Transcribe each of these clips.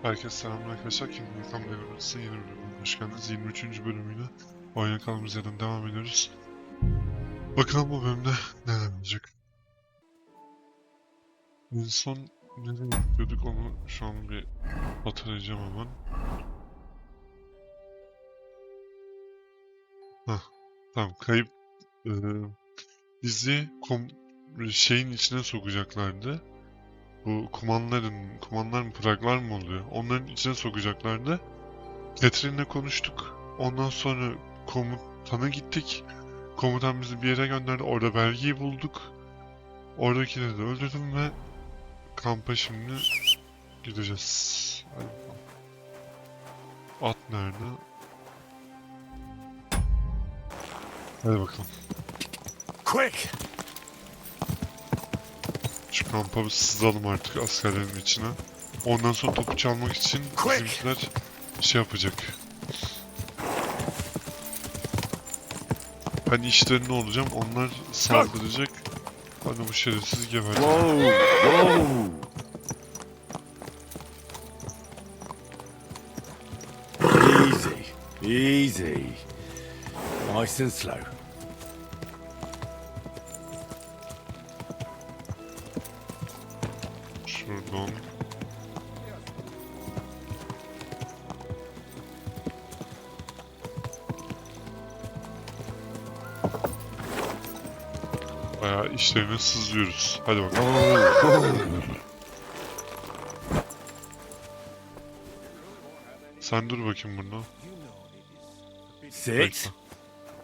Herkese selamlar arkadaşlar. Deliverance'ın yeni bölümüne hoş geldiniz. 23. bölümüyle oyuna kaldığımız yerden devam ediyoruz. Bakalım bu bölümde neler olacak. En son nereye gidiyorduk onu şu an bir hatırlayacağım hemen. Tamam, kayıp bizi şeyin içine sokacaklardı. Bu kumanlar mı praglar mı oluyor? Onların içine sokacaklardı. Catherine'le konuştuk. Ondan sonra komutana gittik. Komutan bizi bir yere gönderdi. Orada belgeyi bulduk. Oradakileri de öldürdüm ve kampa şimdi gideceğiz. Hadi bakalım. At nerede? Hadi bakalım. Quick! Şu kampa bir sızalım artık askerlerin içine. Ondan sonra topu çalmak için bizimkiler şey yapacak. Ben işlerinde olacağım. Onlar saldıracak. Bana bu şerefsiz gebertecek. Whoa! Easy. Nice and slow. Şuradan. Bayağı işlerine sızlıyoruz. Hadi bakalım. Sen dur bakayım burada. Sit.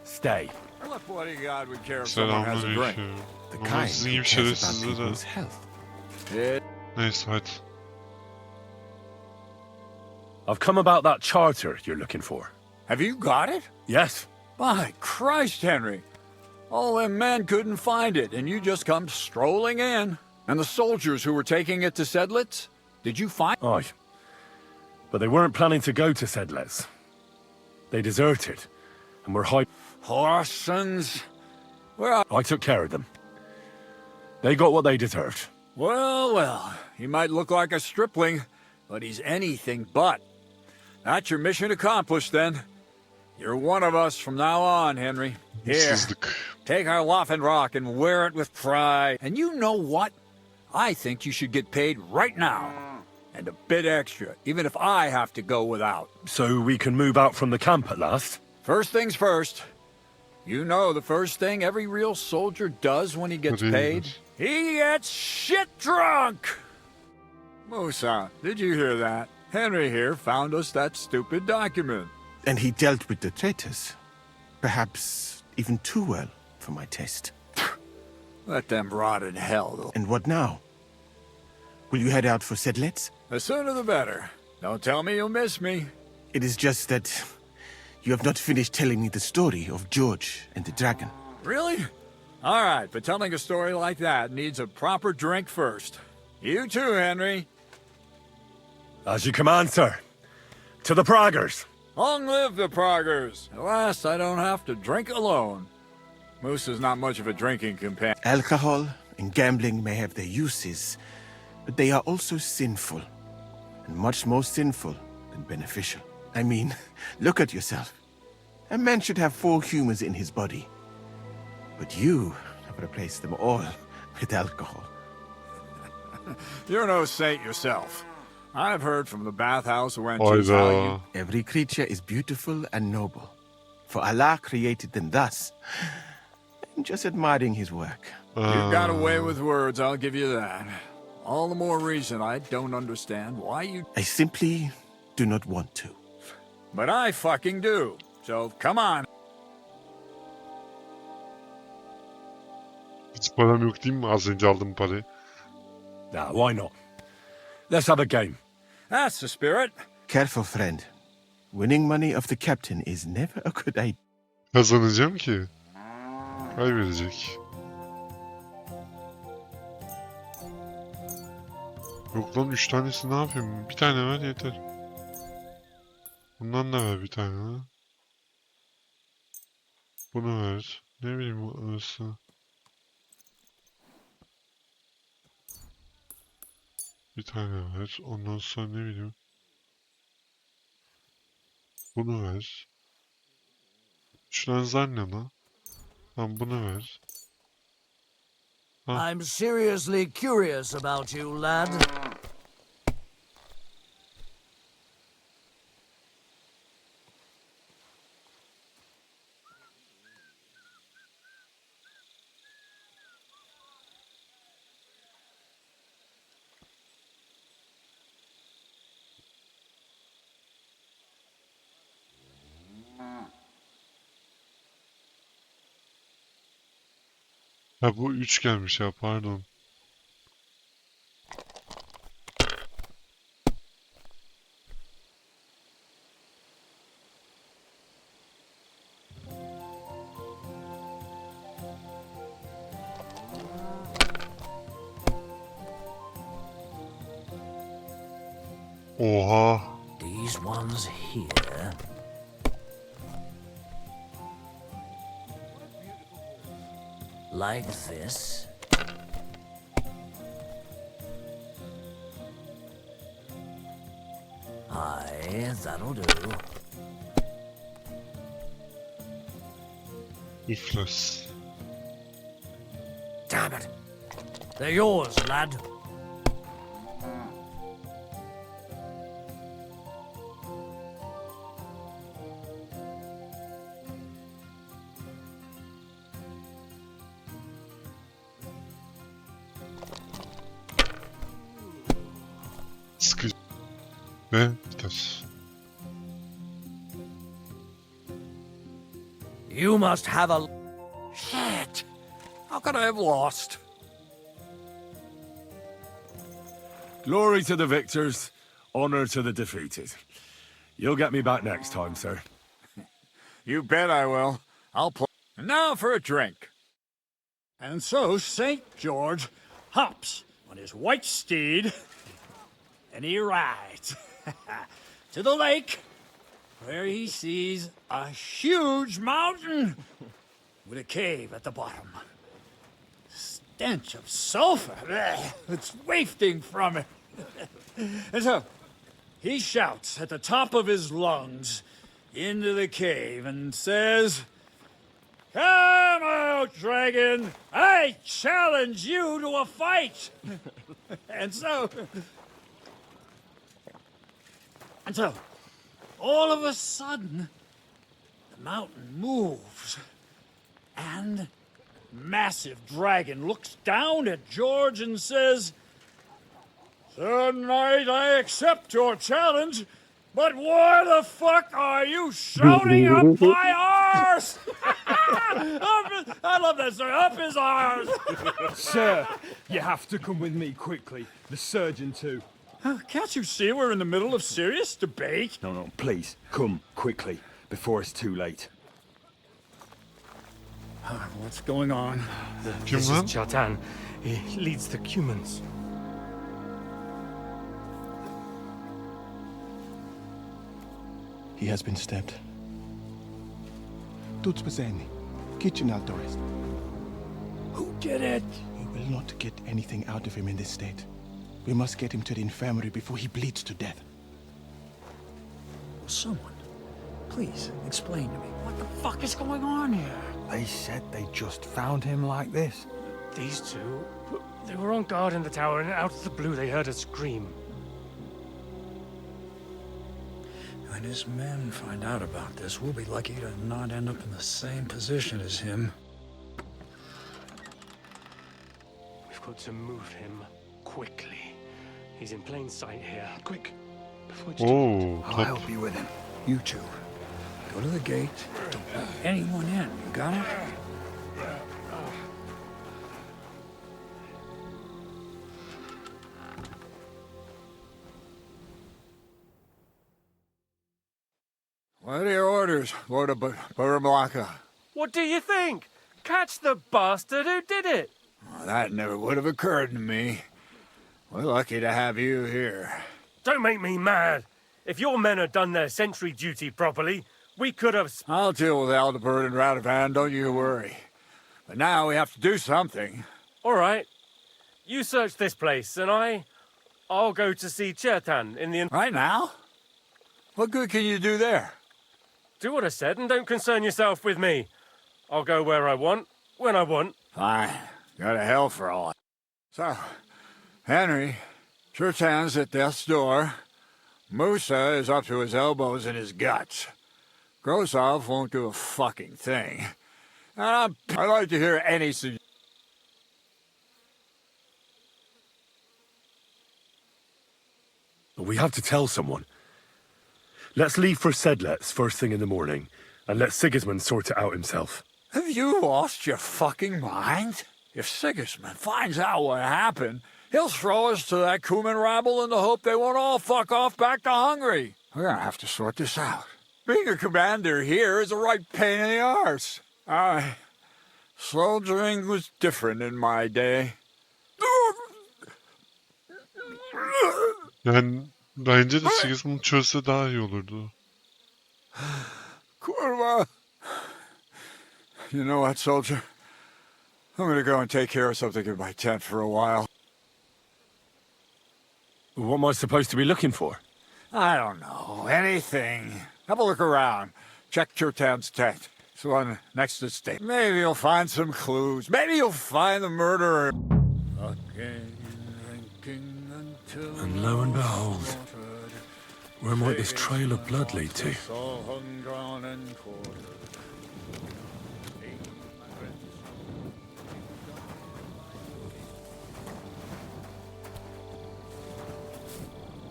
Stay. What bodyguard would care if someone has a drink? Selamünaleyküm. Ama sizin gibi şerefsizlere de... Neyse hadi. I've come about that charter you're looking for. Have you got it? Yes. By Christ, Henry. All them men couldn't find it, and you just come strolling in. And the soldiers who were taking it to Sedlitz? Did you find... Aye. But they weren't planning to go to Sedlitz. They deserted and were hiding. Horsons? Well, I took care of them. They got what they deserved. well. He might look like a stripling, but he's anything but. That's your mission accomplished, then. You're one of us from now on, Henry. Here, Sızlık. take our Waffenrock and wear it with pride. And you know what? I think you should get paid right now. And a bit extra, even if I have to go without. So we can move out from the camp at last? First things first. You know the first thing every real soldier does when he gets paid? He gets shit drunk! Musa, did you hear that? Henry here found us that stupid document. And he dealt with the traitors. Perhaps even too well for my taste. Let them rot in hell. And what now? Will you head out for Sedlitz? The sooner the better. Don't tell me you'll miss me. It is just that you have not finished telling me the story of George and the dragon. Really? All right, but telling a story like that needs a proper drink first. You too, Henry. As you command, sir. To the Praggers. Long live the Praggers. At last, I don't have to drink alone. Moose is not much of a drinking companion. Alcohol and gambling may have their uses, but they are also sinful. And much more sinful than beneficial. I mean, look at yourself. A man should have 4 humors in his body. But you have replaced them all with alcohol. You're no saint yourself. I've heard from the bathhouse wenches how you... Hayda. Every creature is beautiful and noble. For Allah created them thus. I'm just admiring his work. You got away with words, I'll give you that. All the more reason I don't understand why you... I simply do not want to. But I fucking do. So, come on. Hiç param yok değil mi? Az önce aldım parayı. Nah, why not? Let's have a game. That's the spirit. Careful, friend. Winning money of the captain is never a good idea. Kazanacağım ki. Kaybedecek. Yok lan 3 tanesi ne yapayım? Bir tane ver yeter. Bundan da ver bir tane ha. Bunu ver. Ne bileyim arası. Bir tane ver. Ondan sonra ne bileyim. Bunu ver. Şundan zar ne lan? Tamam bunu ver. I'm seriously curious about you, lad. Ha bu 3 gelmiş ya, pardon. Oha. These ones here. Like this. Aye, that'll do. İflas. Damn it. They're yours, lad. Sıkıcı. Ve biter. You must have a... Shit! How could I have lost? Glory to the victors, honor to the defeated. You'll get me back next time, sir. You bet I will. I'll play. And now for a drink. And so St. George hops on his white steed and he rides to the lake where he sees a huge mountain with a cave at the bottom. Stench of sulfur. It's wafting from it. And so he shouts at the top of his lungs into the cave and says, "Come out, dragon! I challenge you to a fight!" And so, all of a sudden, the mountain moves, and massive dragon looks down at George and says, "Sir Knight, I accept your challenge, but why the fuck are you shouting up my arse?" I love that, sir. Up his arse. Sir, you have to come with me quickly. The surgeon too. Can't you see we're in the middle of serious debate? No, please, come quickly, before it's too late. What's going on? Kim This lan? is Chatan. He leads the Cumans. He has been stabbed. Tutti presenti. Kitchen outdoors. Who did it? We will not get anything out of him in this state. We must get him to the infirmary before he bleeds to death. Someone, please explain to me what the fuck is going on here. They said they just found him like this. These two, they were on guard in the tower, and out of the blue they heard a scream. When his men find out about this, we'll be lucky to not end up in the same position as him. We've got to move him quickly. He's in plain sight here. Quick, before it's too late. Oo, I'll top. help you with him. You two, go to the gate. Don't let anyone in. You got it? What are your orders, Lord of Buramlaka? What do you think? Catch the bastard who did it! Well, that never would have occurred to me. We're lucky to have you here. Don't make me mad. If your men had done their sentry duty properly, we could have... I'll deal with Aldebert and Radovan, don't you worry. But now we have to do something. All right. You search this place, and I'll go to see Chertan in the... Right now? What good can you do there? Do what I said and don't concern yourself with me. I'll go where I want, when I want. Fine. Go to hell for all. So, Henry, Chertan's at death's door. Musa is up to his elbows in his guts. Grozov won't do a fucking thing. And I'd like to hear any suggestions. We have to tell someone. Let's leave for Sedlets first thing in the morning, and let Sigismund sort it out himself. Have you lost your fucking mind? If Sigismund finds out what happened, he'll throw us to that Kuman rabble in the hope they won't all fuck off back to Hungary. We're gonna have to sort this out. Being a commander here is a right pain in the arse. Soldiering was different in my day. Yani bence de Sigismund çözse daha iyi olurdu. Kurva. You know what, soldier? I'm gonna go and take care of something in my tent for a while. What am I supposed to be looking for? I don't know. Anything. Have a look around. Check Chertan's tent. It's the one next to the state. Maybe you'll find some clues. Maybe you'll find the murderer. And lo and behold, where might this trail of blood lead to?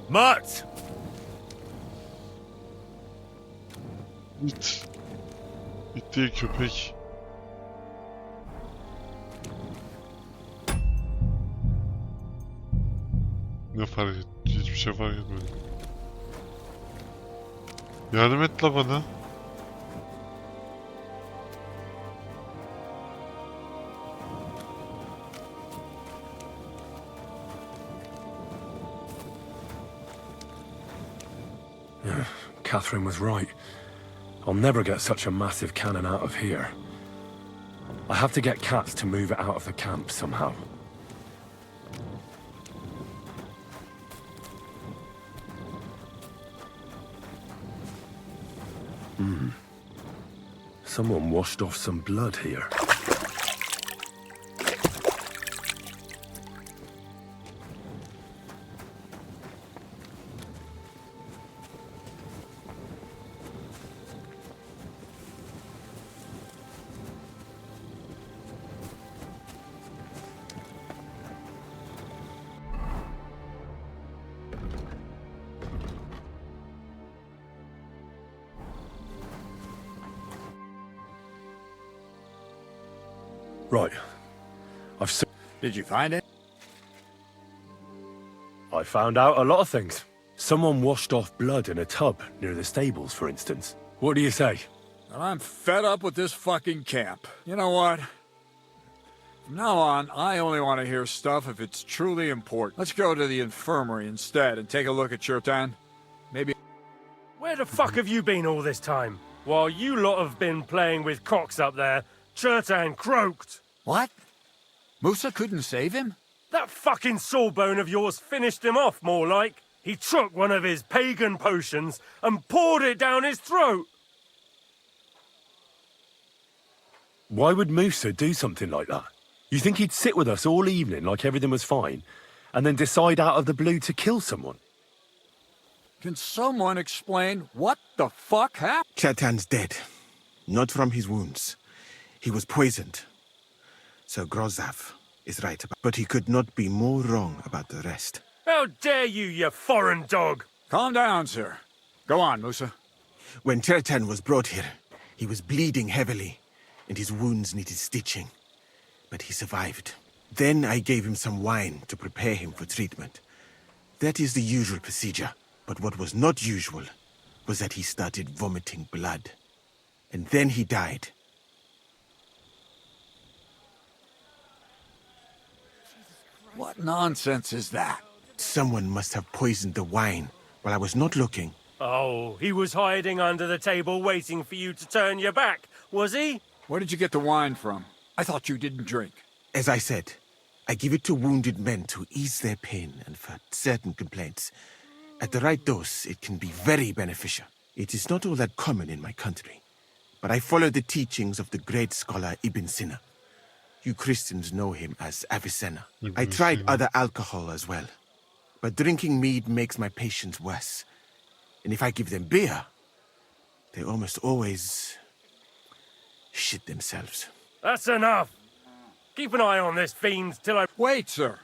Mutt! İt. İt değil köpek. Ne fark et? Hiçbir şey fark etmedi. Yardım et la bana. Catherine was right. I'll never get such a massive cannon out of here. I have to get cats to move it out of the camp somehow. Someone washed off some blood here. Right. Did you find it? I found out a lot of things. Someone washed off blood in a tub near the stables, for instance. What do you say? Well, I'm fed up with this fucking camp. You know what? From now on, I only want to hear stuff if it's truly important. Let's go to the infirmary instead and take a look at Chertan. Maybe... Where the fuck have you been all this time? While you lot have been playing with cocks up there, Chertan croaked. What? Musa couldn't save him? That fucking sawbone of yours finished him off, more like. He took one of his pagan potions and poured it down his throat. Why would Musa do something like that? You think he'd sit with us all evening like everything was fine, and then decide out of the blue to kill someone? Can someone explain what the fuck happened? Chertan's dead. Not from his wounds. He was poisoned. So Grozov is right about, but he could not be more wrong about the rest. How dare you, you foreign dog! Calm down, sir. Go on, Musa. When Chertan was brought here, he was bleeding heavily, and his wounds needed stitching. But he survived. Then I gave him some wine to prepare him for treatment. That is the usual procedure. But what was not usual was that he started vomiting blood. And then he died. What nonsense is that? Someone must have poisoned the wine while I was not looking. Oh, he was hiding under the table waiting for you to turn your back, was he? Where did you get the wine from? I thought you didn't drink. As I said, I give it to wounded men to ease their pain and for certain complaints. At the right dose, it can be very beneficial. It is not all that common in my country, but I follow the teachings of the great scholar Ibn Sina. You Christians know him as Avicenna. I tried other alcohol as well, but drinking mead makes my patients worse. And if I give them beer, they almost always shit themselves. That's enough. Keep an eye on this fiend till I... Wait, sir.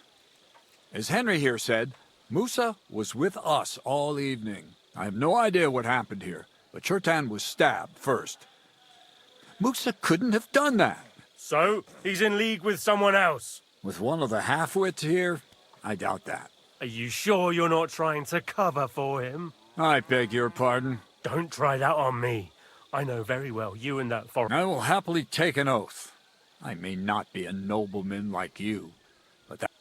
As Henry here said, Musa was with us all evening. I have no idea what happened here, but Chertan was stabbed first. Musa couldn't have done that. So, he's in league with someone else. With one of the half-wits here, I doubt that. Are you sure you're not trying to cover for him? I beg your pardon. Don't try that on me. I know very well you and that foreign... I will happily take an oath. I may not be a nobleman like you, but that...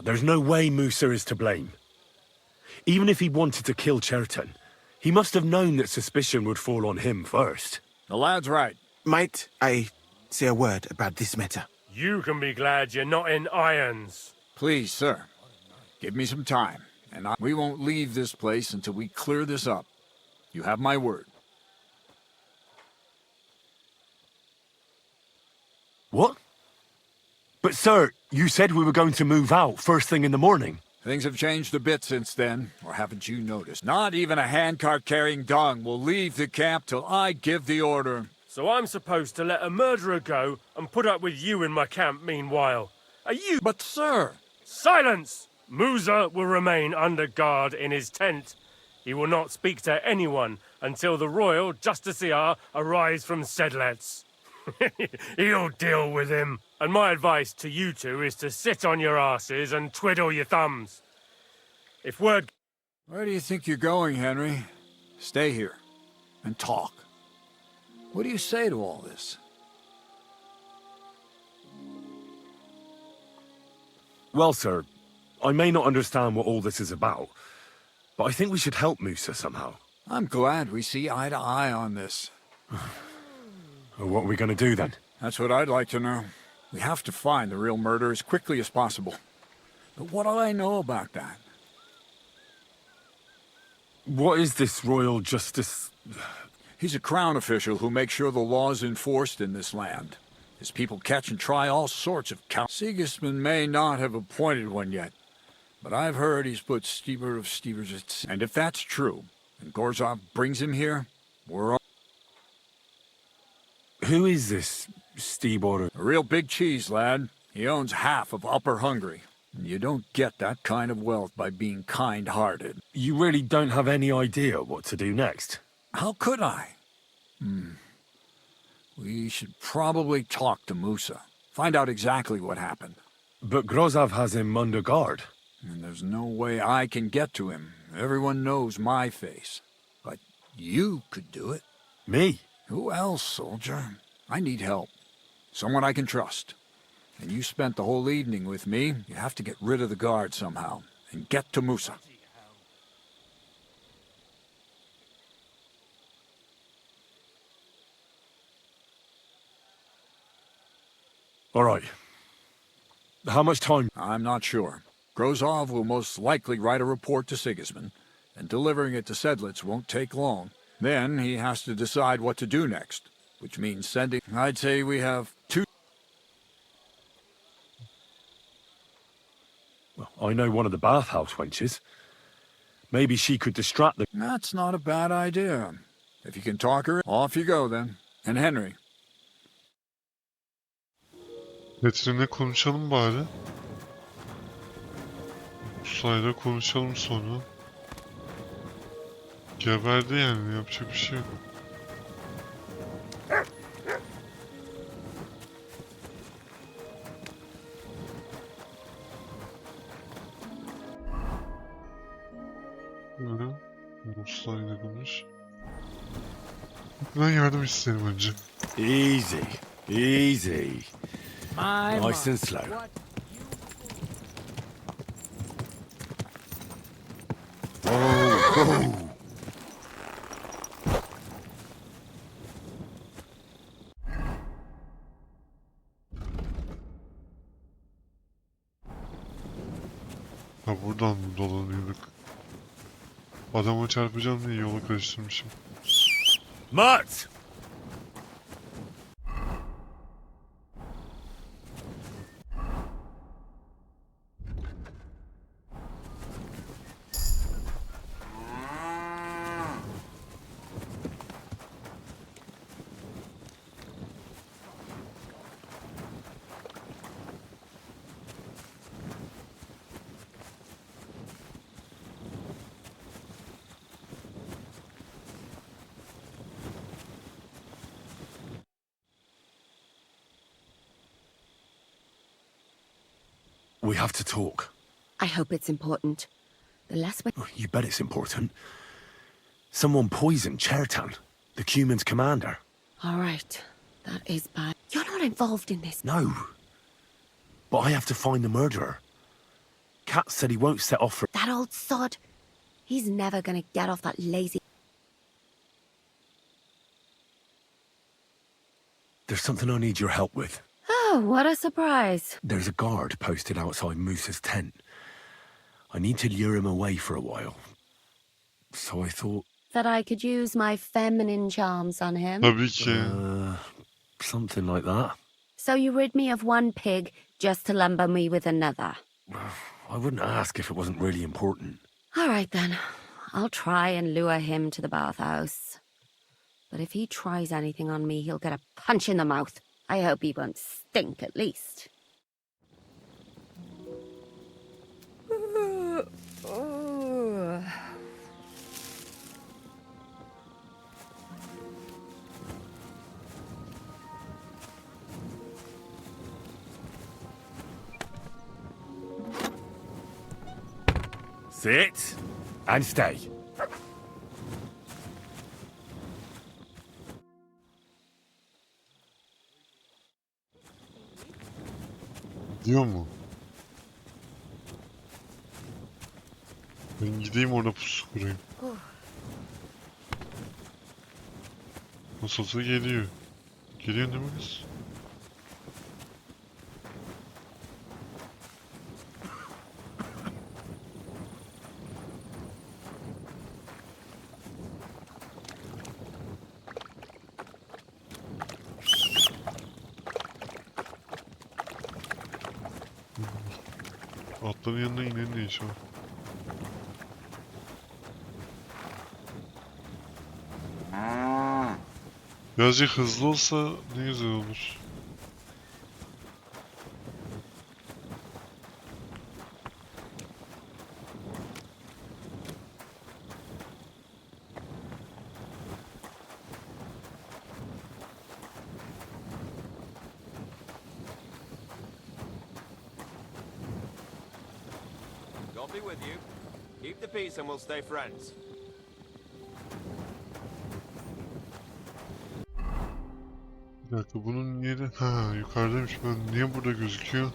There's no way Musa is to blame. Even if he wanted to kill Chertan, he must have known that suspicion would fall on him first. The lad's right. Might I say a word about this matter? You can be glad you're not in irons. Please, sir. Give me some time, and we won't leave this place until we clear this up. You have my word. What? But sir, you said we were going to move out first thing in the morning. Things have changed a bit since then, or haven't you noticed? Not even a handcart carrying dung will leave the camp till I give the order. So I'm supposed to let a murderer go and put up with you in my camp meanwhile. Are you... But sir... Silence! Musa will remain under guard in his tent. He will not speak to anyone until the royal justiciar arrives from Sedlets. He'll deal with him. And my advice to you two is to sit on your asses and twiddle your thumbs. If word... Where do you think you're going, Henry? Stay here and talk. What do you say to all this? Well, sir, I may not understand what all this is about, but I think we should help Musa somehow. I'm glad we see eye to eye on this. What are we going to do then? That's what I'd like to know. We have to find the real murderer as quickly as possible. But what do I know about that? What is this royal justice? He's a crown official who makes sure the law is enforced in this land. His people catch and try all sorts of Sigismund may not have appointed one yet, but I've heard he's put Steber of Stevers at sea. And if that's true, and Gorzov brings him here, we're all... Who is this Stebor? A real big cheese, lad. He owns half of Upper Hungary. And you don't get that kind of wealth by being kind-hearted. You really don't have any idea what to do next? How could I? We should probably talk to Musa. Find out exactly what happened. But Grozov has him under guard. And there's no way I can get to him. Everyone knows my face. But you could do it. Me? Who else, soldier? I need help. Someone I can trust. And you spent the whole evening with me. You have to get rid of the guard somehow. And get to Musa. All right. How much time? I'm not sure. Grozov will most likely write a report to Sigismund, and delivering it to Sedlitz won't take long. Then he has to decide what to do next, which means sending... I'd say we have 2... Well, I know one of the bathhouse wenches. Maybe she could distract the... That's not a bad idea. If you can talk her, off you go then. And Henry. Petrin'le konuşalım bari. Pusayla konuşalım sonra. Geberdi yani, yapacak bir şey yok. Böyle Ruslarla konuş. Ben yardım isterim önce. Easy, easy. Nice and slow. Oh. Ha buradan mı dolanıyorduk? Adama çarpacağım diye yolu karıştırmışım. Mutt! We have to talk. I hope it's important. The less we... You bet it's important. Someone poisoned Chertan, the Cuman's commander. All right. That is bad. You're not involved in this. No. But I have to find the murderer. Kat said he won't set off for... That old sod. He's never gonna get off that lazy... There's something I need your help with. Oh, what a surprise. There's a guard posted outside Moose's tent. I need to lure him away for a while. So I thought... That I could use my feminine charms on him. Tabii ki. Something like that. So you rid me of one pig just to lumber me with another. I wouldn't ask if it wasn't really important. All right then. I'll try and lure him to the bathhouse. But if he tries anything on me, he'll get a punch in the mouth. I hope he won't stink at least. Sit and stay. Diyor mu? Ben gideyim orada pusu kurayım. Nasıl olsa geliyor. Geliyor değil mi kız? Atların yanına inen ne iş var? Birazcık hızlı olsa ne güzel olur. God be with you. Keep the peace and we'll stay friends. Bir dakika bunun yeri... Ha yukarıdaymış, ben niye burada gözüküyor?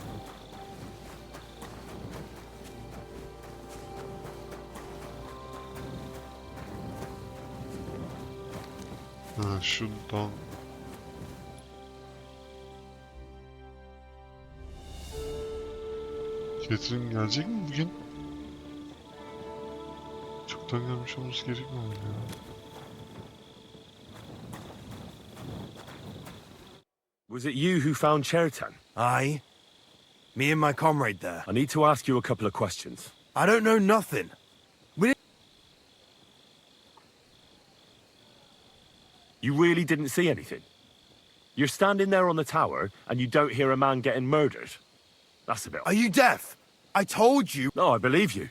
Ha şuradan... Catherine gelecek mi bugün? Çoktan gelmiş olması gerekmiyor mu ya? Was it you who found Chertan? Aye. Me and my comrade there. I need to ask you a couple of questions. I don't know nothing. You really didn't see anything? You're standing there on the tower and you don't hear a man getting murdered? That's a bit... Are you deaf? I told you. No, I believe you.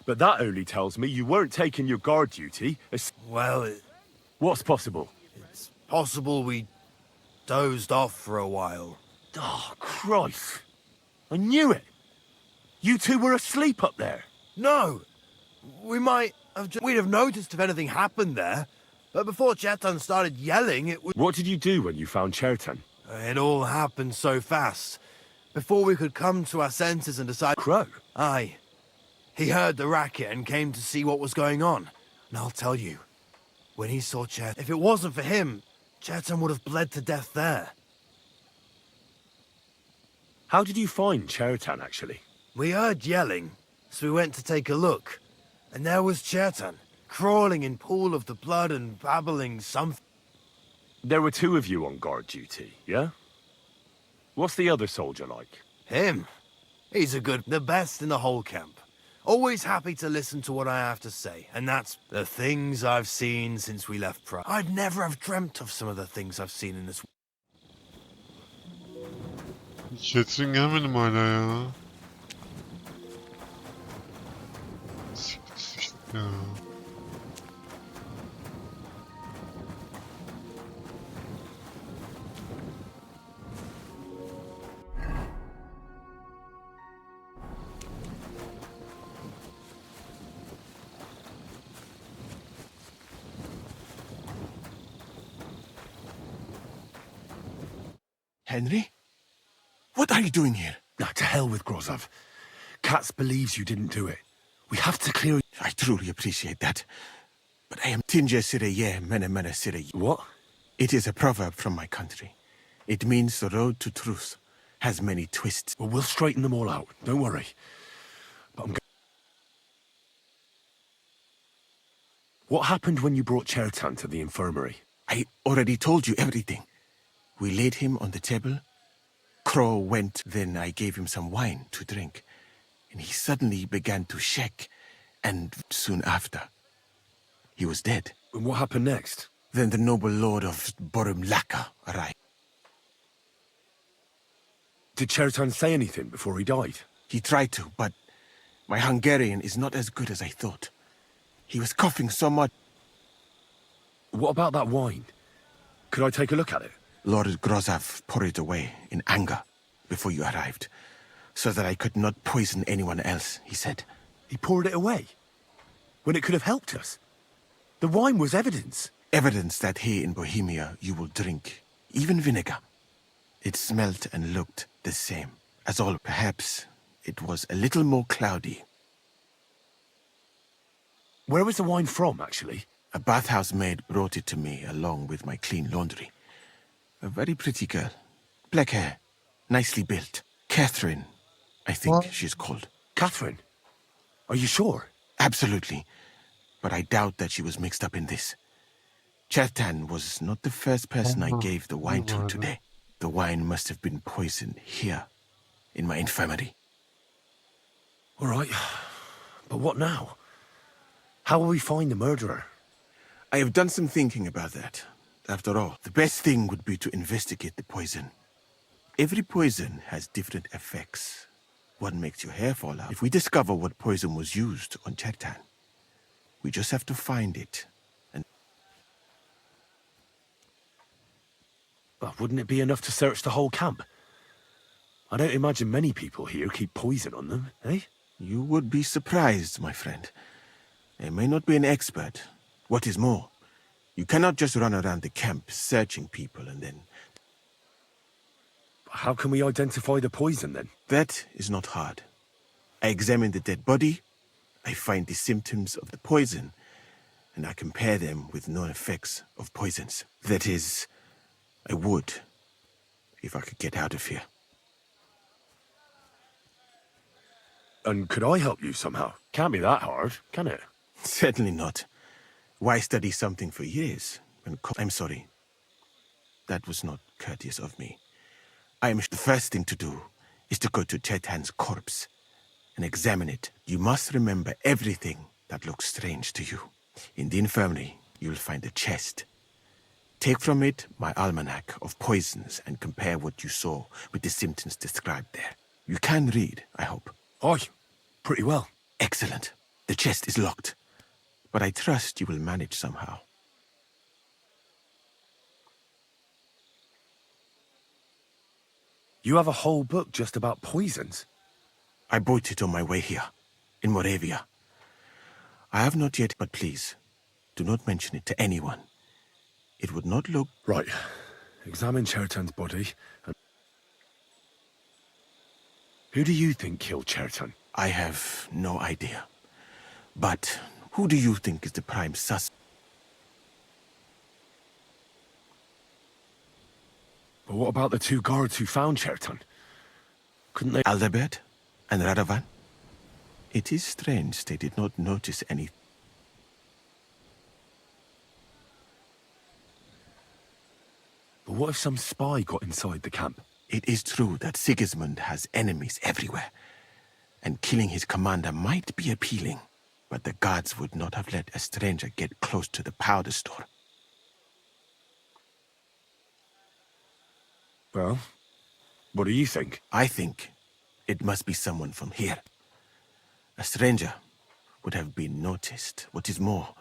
But that only tells me you weren't taking your guard duty as... Well, What's possible? it's possible we dozed off for a while. Oh, Christ. I knew it. You two were asleep up there. No. We might have... We'd have noticed if anything happened there. But before Chetan started yelling, it was... What did you do when you found Chertan? It all happened so fast. Before we could come to our senses and decide... Crow? Aye. He heard the racket and came to see what was going on. And I'll tell you, when he saw Chet, if it wasn't for him, Chetan would have bled to death there. How did you find Chertan, actually? We heard yelling, so we went to take a look. And there was Chertan, crawling in pool of the blood and babbling something. There were two of you on guard duty, yeah? What's the other soldier like? Him? He's the best in the whole camp. Always happy to listen to what I have to say, and that's the things I've seen since we left Prague. I'd never have dreamt of some of the things I've seen in this. Catherine gelmedi mi hala ya? Siktir ya. Henry? What are you doing here? Nah, to hell with Grozov. Katz believes you didn't do it. We have to clear... I truly appreciate that. But I am Tinja Sireye Mene Mene Sireye. What? It is a proverb from my country. It means the road to truth has many twists. Well, we'll straighten them all out. Don't worry. But What happened when you brought Chertan to the infirmary? I already told you everything. We laid him on the table. Crow went, then I gave him some wine to drink. And he suddenly began to shake. And soon after, he was dead. And what happened next? Then the noble lord of Borumlaka arrived. Did Chertan say anything before he died? He tried to, but my Hungarian is not as good as I thought. He was coughing so much. What about that wine? Could I take a look at it? Lord Grozov poured it away in anger before you arrived, so that I could not poison anyone else, he said. He poured it away? When it could have helped us? The wine was evidence. Evidence that here in Bohemia you will drink, even vinegar. It smelt and looked the same as all. Perhaps it was a little more cloudy. Where was the wine from, actually? A bathhouse maid brought it to me along with my clean laundry. A very pretty girl. Black hair. Nicely built. Catherine, I think she's called. Catherine? Are you sure? Absolutely. But I doubt that she was mixed up in this. Chertan was not the first person I gave the wine to today. The wine must have been poisoned here, in my infirmary. All right. But what now? How will we find the murderer? I have done some thinking about that. After all, the best thing would be to investigate the poison. Every poison has different effects. One makes your hair fall out. If we discover what poison was used on Chertan, we just have to find it. And But wouldn't it be enough to search the whole camp? I don't imagine many people here keep poison on them, eh? You would be surprised, my friend. I may not be an expert. What is more, you cannot just run around the camp searching people and then... How can we identify the poison, then? That is not hard. I examine the dead body, I find the symptoms of the poison, and I compare them with known effects of poisons. That is, I would, if I could get out of here. And could I help you somehow? Can't be that hard, can it? Certainly not. Why study something for years? I'm sorry. That was not courteous of me. The first thing to do is to go to Chertan's corpse and examine it. You must remember everything that looks strange to you. In the infirmary, you'll find a chest. Take from it my almanac of poisons and compare what you saw with the symptoms described there. You can read, I hope. Aye, pretty well. Excellent. The chest is locked, but I trust you will manage somehow. You have a whole book just about poisons? I bought it on my way here, in Moravia. I have not yet, but please, do not mention it to anyone. It would not look... Right. Examine Chertan's body and... Who do you think killed Chertan? I have no idea. But who do you think is the prime suspect? But what about the two guards who found Chertan? Couldn't they... Aldebert and Radovan? It is strange they did not notice any. But what if some spy got inside the camp? It is true that Sigismund has enemies everywhere, and killing his commander might be appealing, but the guards would not have let a stranger get close to the powder store. Well, what do you think? I think it must be someone from here. A stranger would have been noticed. What is more,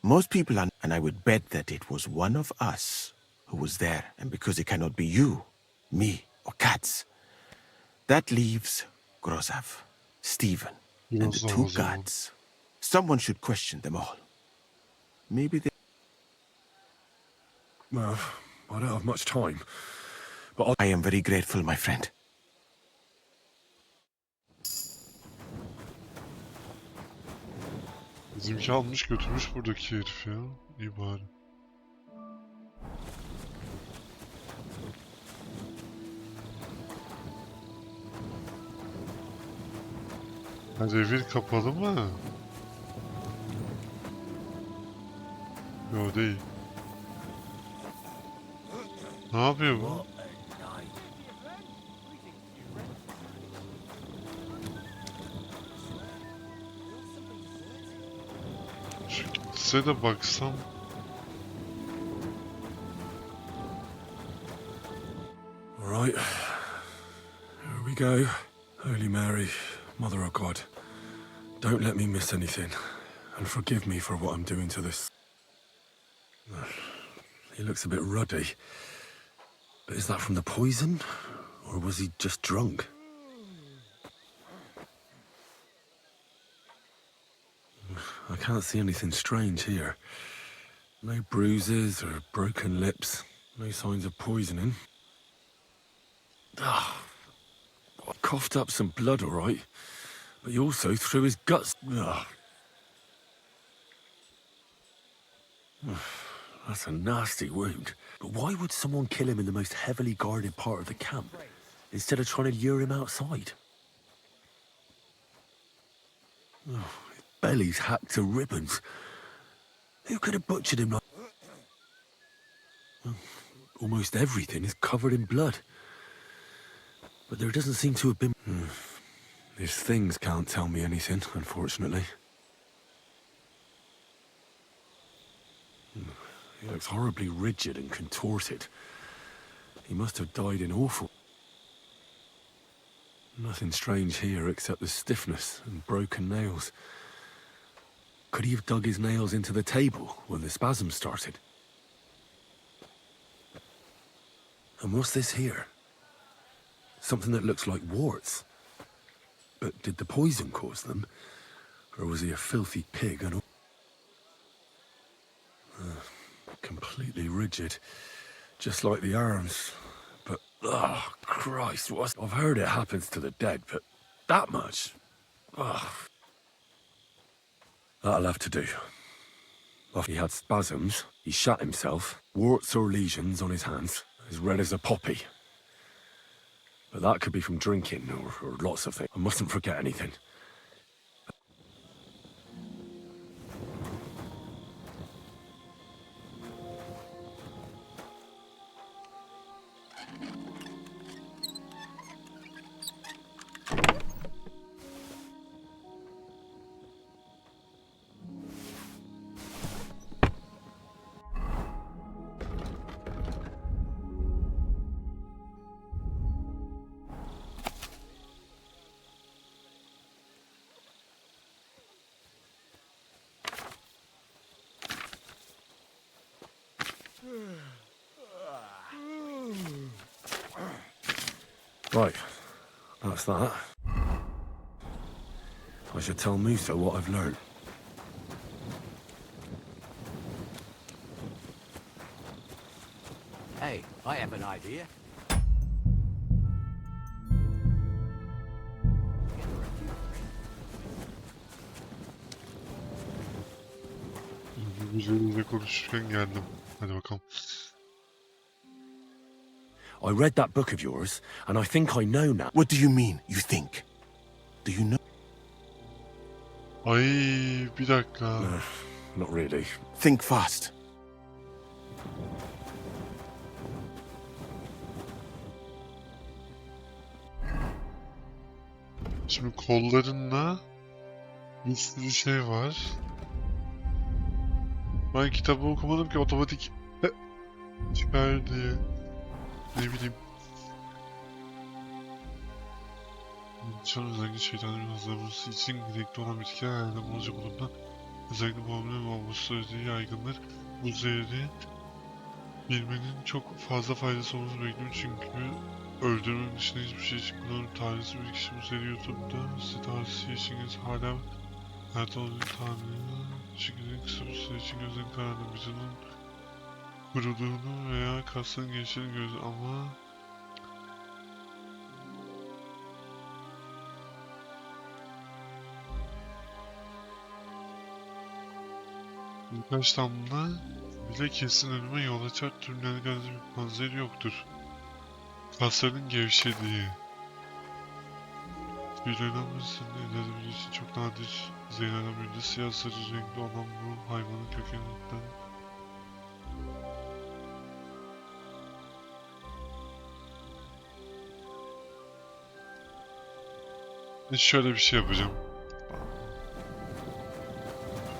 most people are, and I would bet that it was one of us who was there, and because it cannot be you, me, or Katz, that leaves Grozav, Stephen, and the two guards. Someone should question them all. Maybe they... Well, I don't have much time, but I am very grateful, my friend. Bizimki almış götürmüş buradaki herif ya. İyi bari. Ha, revir kapalı mı? Yo, değil. Ne yapıyor bu? Şu gitse de baksam. all right. Here we go. Holy Mary, Mother of God, don't let me miss anything, and forgive me for what I'm doing to this. He looks a bit ruddy. But is that from the poison? Or was he just drunk? I can't see anything strange here. No bruises or broken lips. No signs of poisoning. Ah, I coughed up some blood, all right. But he also threw his guts. Ah. That's a nasty wound. But why would someone kill him in the most heavily guarded part of the camp, instead of trying to lure him outside? Oh, his belly's hacked to ribbons. Who could have butchered him like... Well, almost everything is covered in blood. But there doesn't seem to have been... These things can't tell me anything, unfortunately. He looks horribly rigid and contorted. He must have died in awful... Nothing strange here except the stiffness and broken nails. Could he have dug his nails into the table when the spasm started? And what's this here? Something that looks like warts. But did the poison cause them? Or was he a filthy pig and all? Completely rigid. Just like the arms. But, oh, Christ, I've heard it happens to the dead, but that much? Oh. That'll have to do. He had spasms, he shat himself, warts or lesions on his hands, as red as a poppy. But that could be from drinking, or lots of things. I mustn't forget anything. Right, that's that. I should tell Musa what I've learned. Hey, I have an idea. Birbirimize konuşurken geldim. Hadi bakalım. I read that book of yours, and I think I know now. What do you mean, you think? Do you know? Ay bir dakika. Not really. Think fast. Şimdi kollarında bir sürü şey var. Ben kitabı okumadım ki otomatik çıkar diye. Ne bileyim. Şu an özellikle şeytanların hızlanması için gerekli olan bitkiler herhalde bulacak olumda. Özellikle problem ve bu söylediği yaygındır. Bu zehri bilmenin çok fazla faydası olması bekliyorum çünkü öldürmek dışında hiçbir şey için kullanıp tanesi bir kişi bu seri YouTube'da size tavsiye için hala hayat olduğu tahminini şekilde kısa bir süre için gözden kararlı vücudun kuruduğunu veya kasların genişliğini göz ama birkaç damla bile kesin ölüme yol açar türünden gazi bir panzehir yoktur. Kasların gevşediği. Tüylenmemesinin edebildiği için çok nadir zehirlerden birinde siyah sarı renkli olan bu hayvanın kökeninden şöyle bir şey yapacağım.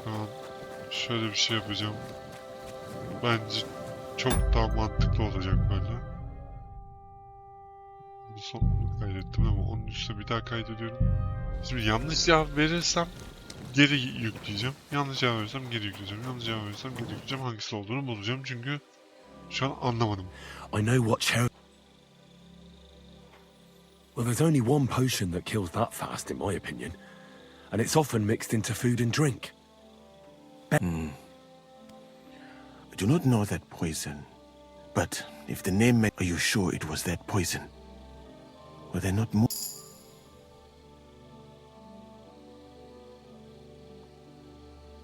Şu an şöyle bir şey yapacağım. Bence çok daha mantıklı olacak böyle. Bu sonunu kaydettim ama onun üstüne bir daha kaydediyorum. Şimdi yanlış cevap verirsem geri yükleyeceğim. Yanlış cevap verirsem geri yükleyeceğim. Yanlış cevap verirsem geri yükleyeceğim. Hangisi olduğunu bulacağım çünkü şu an anlamadım. I know what cherry... Well, there's only one potion that kills that fast, in my opinion. And it's often mixed into food and drink. I do not know that poison. But if the name... Are you sure it was that poison? Were there not more?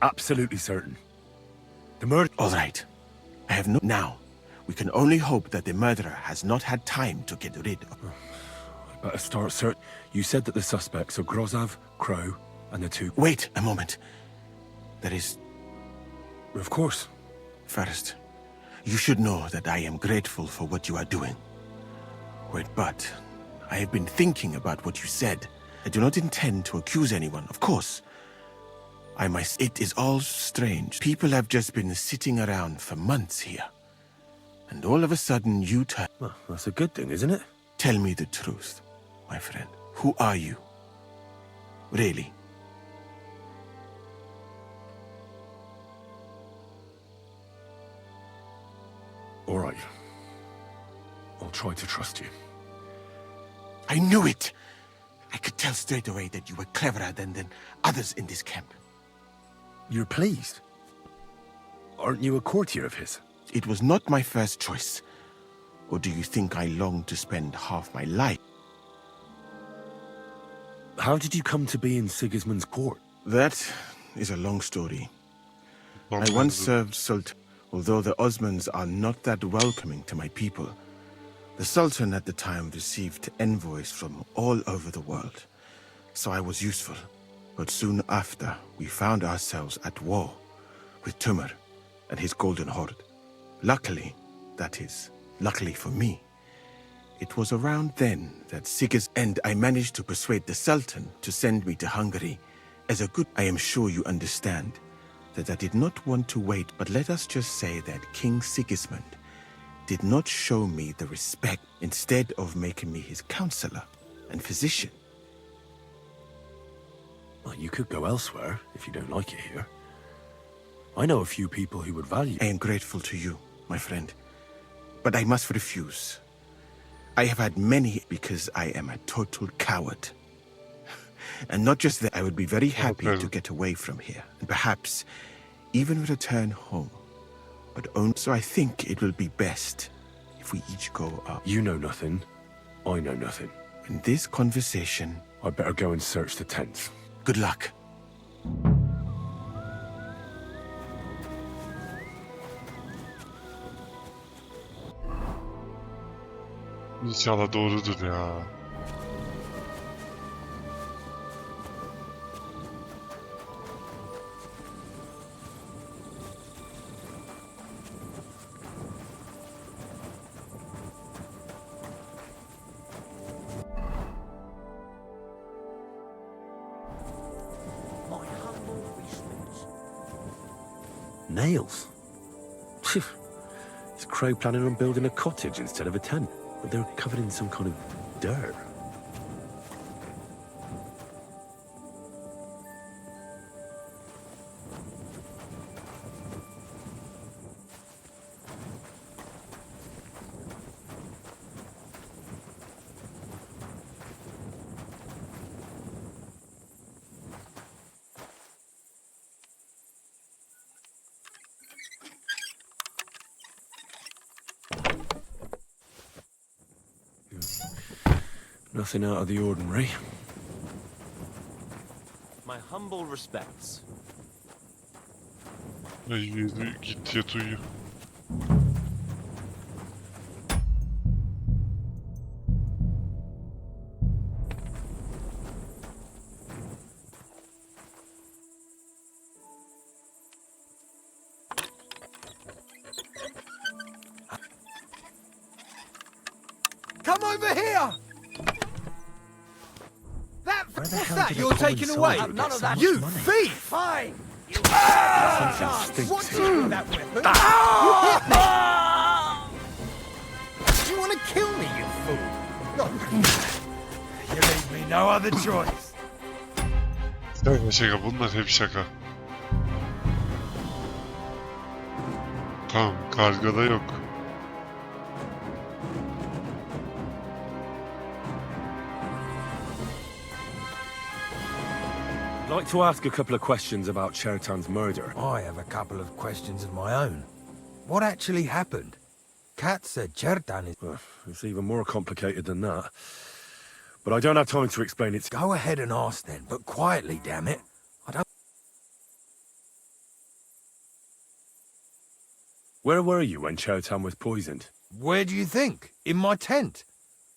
Absolutely certain. The murder... All right. I have no... Now, we can only hope that the murderer has not had time to get rid of... I better start search... You said that the suspects are Grozav, Crow, and the two... Wait a moment. There is... Of course. First, you should know that I am grateful for what you are doing. Wait, but... I have been thinking about what you said. I do not intend to accuse anyone, of course. It is all strange. People have just been sitting around for months here. And all of a sudden you turn... Well, that's a good thing, isn't it? Tell me the truth, my friend. Who are you? Really? All right. I'll try to trust you. I knew it! I could tell straight away that you were cleverer than others in this camp. You're pleased? Aren't you a courtier of his? It was not my first choice. Or do you think I longed to spend half my life? How did you come to be in Sigismund's court? That is a long story. I once served Sultan. Although the Osmans are not that welcoming to my people, the Sultan at the time received envoys from all over the world, so I was useful. But soon after, we found ourselves at war with Tumor and his Golden Horde. Luckily, that is, luckily for me, it was around then that and I managed to persuade the Sultan to send me to Hungary as a good... I am sure you understand that I did not want to wait, but let us just say that King Sigismund did not show me the respect instead of making me his counselor and physician. Well, you could go elsewhere if you don't like it here. I know a few people who would value... I am grateful to you, my friend, but I must refuse. I have had many because I am a total coward. And not just that, I would be very happy to get away from here, and perhaps even return home. But only so I think it will be best if we each go up. You know nothing. I know nothing. In this conversation... I better go and search the tents. Good luck. İnşallah doğrudur ya. Nails? Is Crow planning on building a cottage instead of a tent? But they're covered in some kind of dirt. Nothing out of the ordinary. My humble respects. Git yat uyu. Come over here! Where the What's hell that did a you're common taking away? soldier get None of so that. much You money? thief! Fine! Something What stinks do you here. do with that weapon? You want to kill me, you fool? You leave me no other choice. Şaka, bunlar hep şaka. Tamam, kargada yok. I'd like to ask a couple of questions about Chertan's murder. I have a couple of questions of my own. What actually happened? Kat said Chertan is... Well, it's even more complicated than that. But I don't have time to explain it. Go ahead and ask then, but quietly, damn it. I don't... Where were you when Chertan was poisoned? Where do you think? In my tent.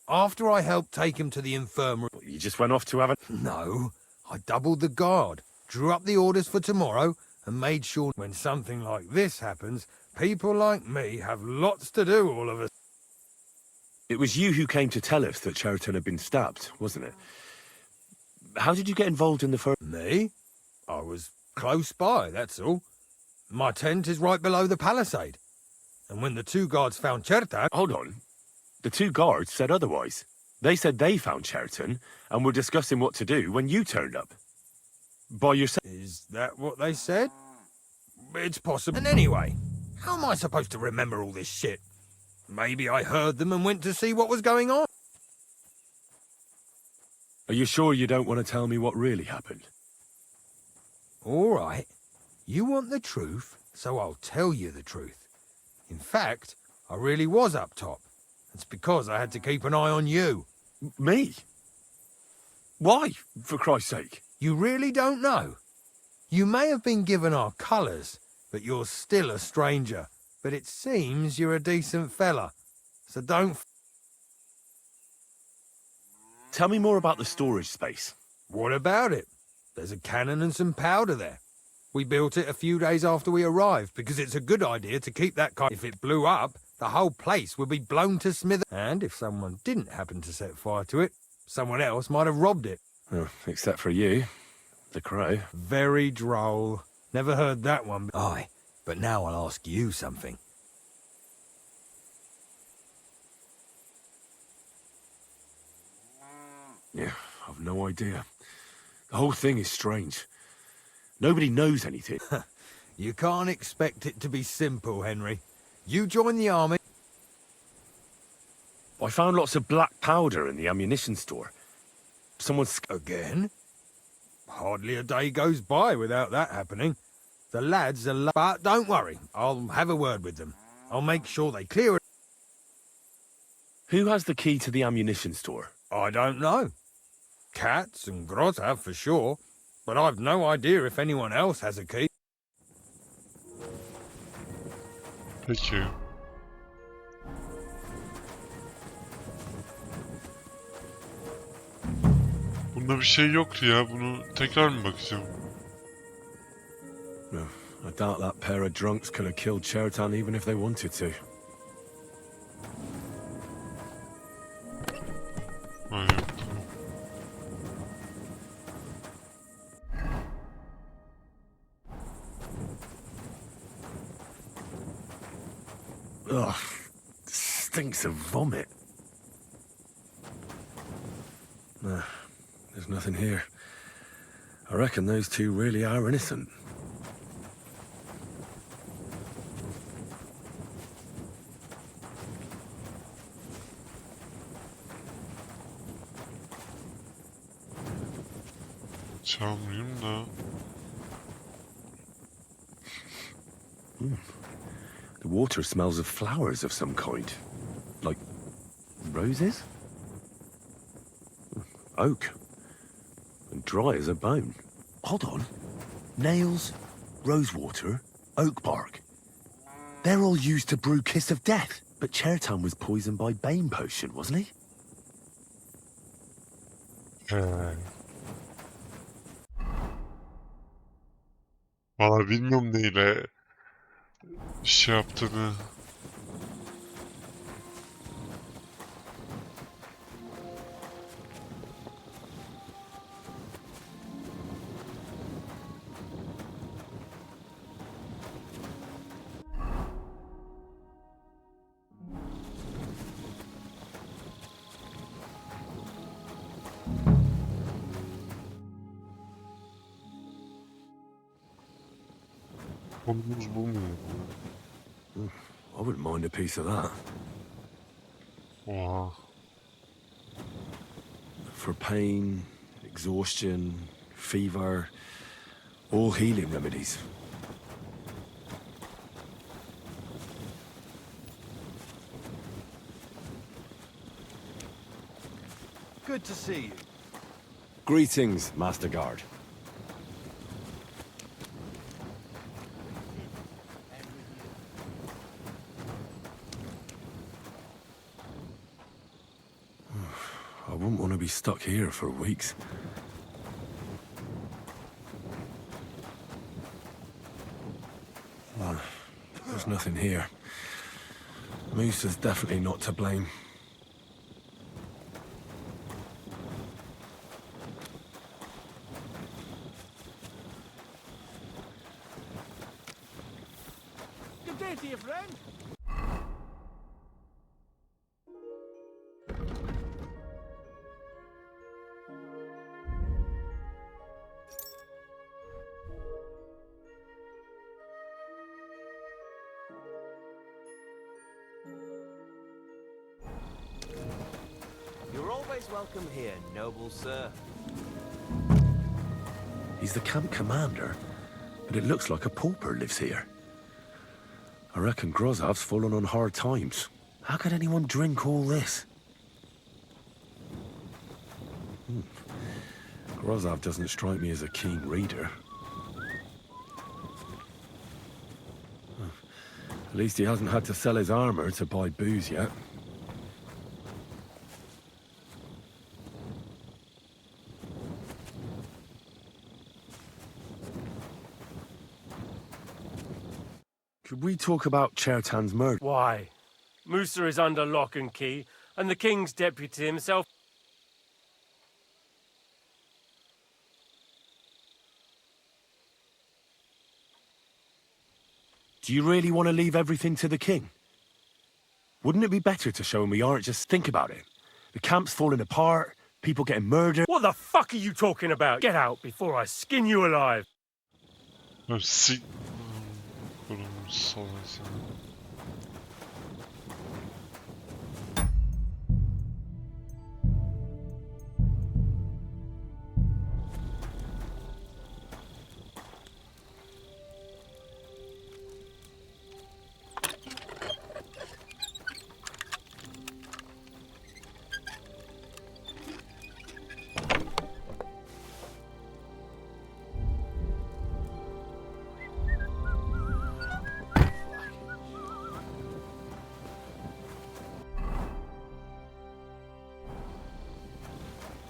After I helped take him to the infirmary... You just went off to have a... No. I doubled the guard, drew up the orders for tomorrow, and made sure when something like this happens, people like me have lots to do all of us. It was you who came to tell us that Chertan had been stabbed, wasn't it? How did you get involved in the first... Me? I was close by, that's all. My tent is right below the palisade. And when the two guards found Chertan... Hold on. The two guards said otherwise. They said they found Chertan and were discussing what to do when you turned up. By yourself. Is that what they said? It's possible. And anyway, how am I supposed to remember all this shit? Maybe I heard them and went to see what was going on. Are you sure you don't want to tell me what really happened? All right. You want the truth, so I'll tell you the truth. In fact, I really was up top. It's because I had to keep an eye on you. Me? Why, for Christ's sake? You really don't know? You may have been given our colours, but you're still a stranger. But it seems you're a decent fella. So don't... Tell me more about the storage space. What about it? There's a cannon and some powder there. We built it a few days after we arrived because it's a good idea to keep that kind. If it blew up, the whole place would be blown to smithereens. And if someone didn't happen to set fire to it, someone else might have robbed it. Oh, except for you, the Crow. Very droll. Never heard that one. Aye, but now I'll ask you something. Yeah, I've no idea. The whole thing is strange. Nobody knows anything. You can't expect it to be simple, Henry. You join the army. I found lots of black powder in the ammunition store. Someone's... Again? Hardly a day goes by without that happening. The lads are... But don't worry, I'll have a word with them. I'll make sure they clear it. Who has the key to the ammunition store? I don't know. Katz and Gross have for sure, but I've no idea if anyone else has a key. Peki. Bunda bir şey yoktu ya. Bunu tekrar mı bakacağım? No, I doubt that pair of drunks could have killed Chertan even if they wanted to. Ha, yok, tamam. Ugh, stinks of vomit. There's nothing here. I reckon those two really are innocent. Çalmayayım da. The water smells of flowers of some kind. Like roses? Oak. And dry as a bone. Hold on. Nails, rosewater, oak bark. They're all used to brew Kiss of Death. But Chertan was poisoned by Bane potion, wasn't he? Valla bilmiyorum neyle şey yaptığını. Konumuz bu mu? I wouldn't mind a piece of that. Oha. For pain, exhaustion, fever, all healing remedies. Good to see you. Greetings, Master Guard. I wouldn't want to be stuck here for weeks. There's nothing here. Moose is definitely not to blame. Good day to you, friend. You're always welcome here, noble sir. He's the camp commander, but it looks like a pauper lives here. I reckon Grozov's fallen on hard times. How could anyone drink all this? Grozov doesn't strike me as a keen reader. At least he hasn't had to sell his armor to buy booze yet. Could we talk about Chertan's murder? Why? Musa is under lock and key, and the king's deputy himself. Do you really want to leave everything to the king? Wouldn't it be better to show him we aren't just think about it? The camp's falling apart, people getting murdered. What the fuck are you talking about? Get out before I skin you alive. Ya sik... Konumuz salası.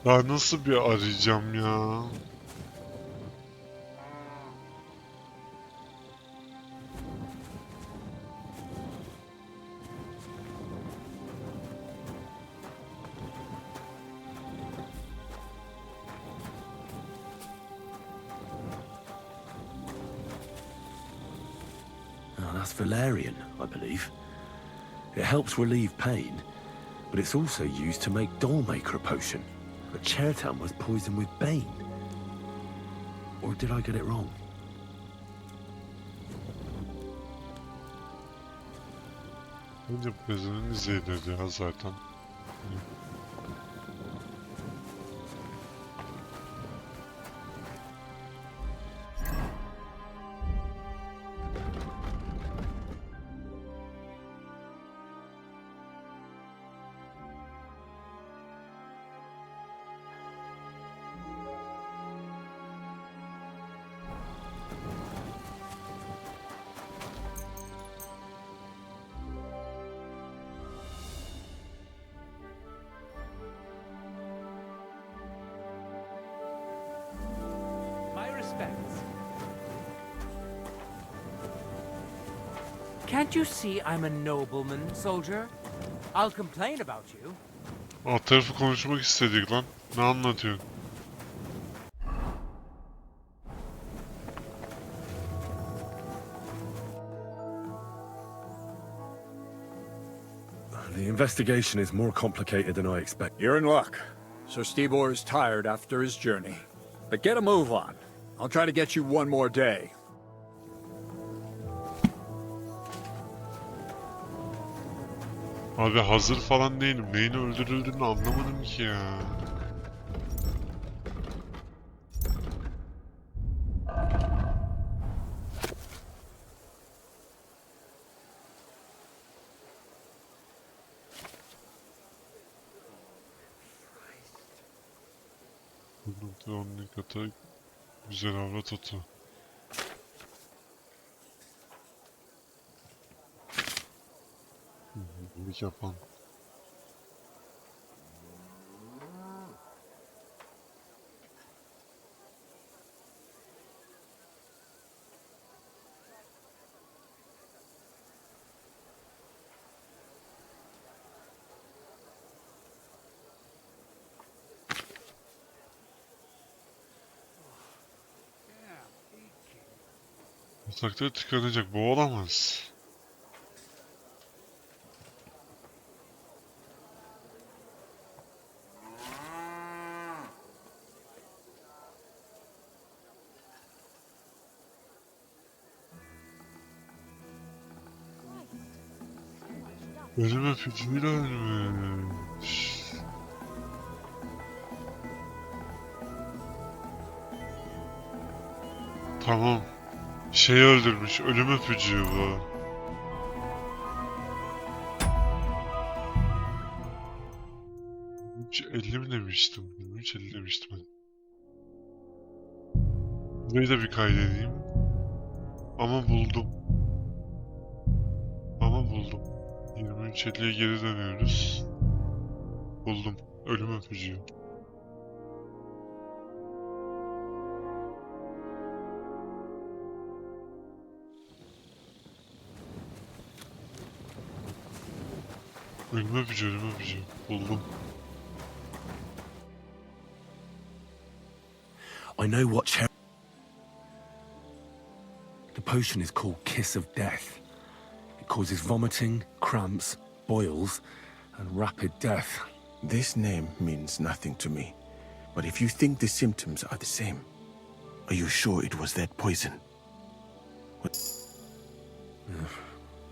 Daha nasıl bir arayacağım ya? Oh, that's Valerian, I believe. It helps relieve pain, but it's also used to make Dollmaker potion. But Chertan was poisoned with bane. Or did I get it wrong? Bence Bezen'in izleyilirdi ya zaten. My respects. Can't you see I'm a nobleman, soldier? I'll complain about you. Alt tarafı konuşmak istedik lan. Ne anlatıyorsun? The investigation is more complicated than I expected. You're in luck. Sir Stibor is tired after his journey. But get a move on. I'll try to get you one more day. Abi hazır falan değilim. Neyin öldürüldüğünü anlamadım ki ya. Onun katı güzel avrat otu. İyilik yapan. Yatakta tıkanacak, bu olamaz. Ölüm öpücüğüyle ölmüş. Tamam. Şeyi öldürmüş, ölüm öpücüğü bu. Hiç 50 mi demiştim? 23.50 demiştim ben. Burayı da bir kaydedeyim. Ama buldum. 23.50'ye geri dönüyoruz. Buldum. Ölüm öpücüğü. Ölüm öpücüğü, ölüm öpücüğü. Buldum. I know what the potion is called Kiss of Death. It causes vomiting, cramps, boils, and rapid death. This name means nothing to me. But if you think the symptoms are the same, are you sure it was that poison?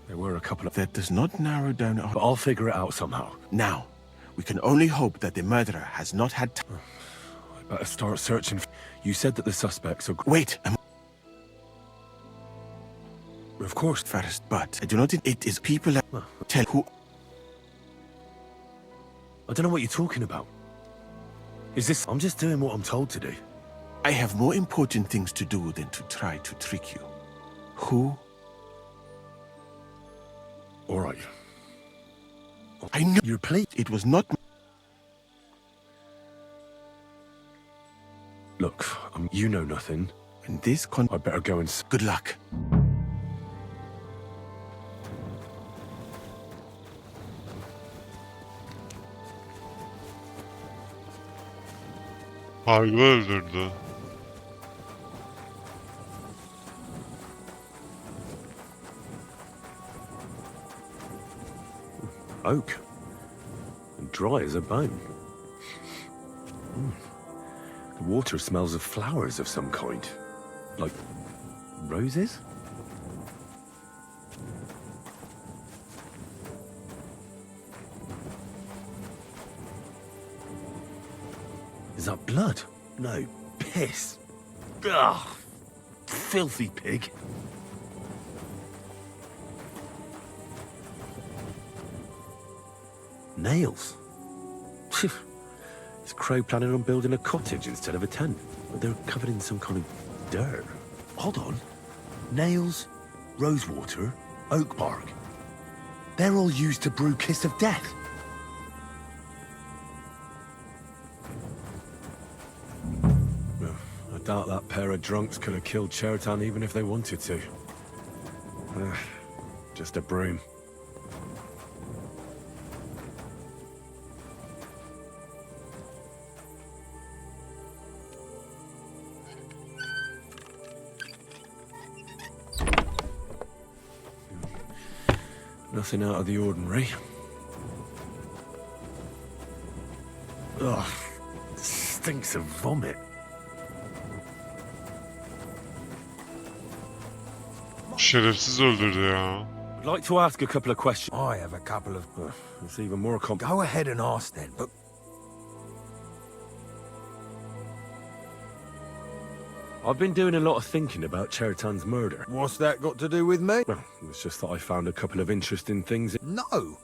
There were a couple of... That does not narrow down our... But I'll figure it out somehow. Now, we can only hope that the murderer has not had time. I better start searching. You said that the suspects are... Wait! Of course. First, but I do not think it is people that tell who... I don't know what you're talking about. Is this... I'm just doing what I'm told to do. I have more important things to do than to try to trick you. Who... All right. I knew your plea. It was not. Look, you know nothing. In this I better go and... Good luck. Harbi öldürdü. oak. And dry as a bone. The water smells of flowers of some kind. Like roses? Is that blood? No, piss. Ugh, filthy pig. Nails. Is Crow planning on building a cottage instead of a tent? But they're covered in some kind of dirt. Hold on. Nails, rosewater, oak bark. They're all used to brew Kiss of Death. I doubt that pair of drunks could have killed Chertan even if they wanted to. Just a broom. Nothing out of the ordinary. Ugh, stinks of vomit. Şerefsiz öldürdü ya. I'd like to ask a couple of questions. I have a couple of... It's even more Go ahead and ask then, but... I've been doing a lot of thinking about Chertan's murder. What's that got to do with me? Well, it's just that I found a couple of interesting things. No!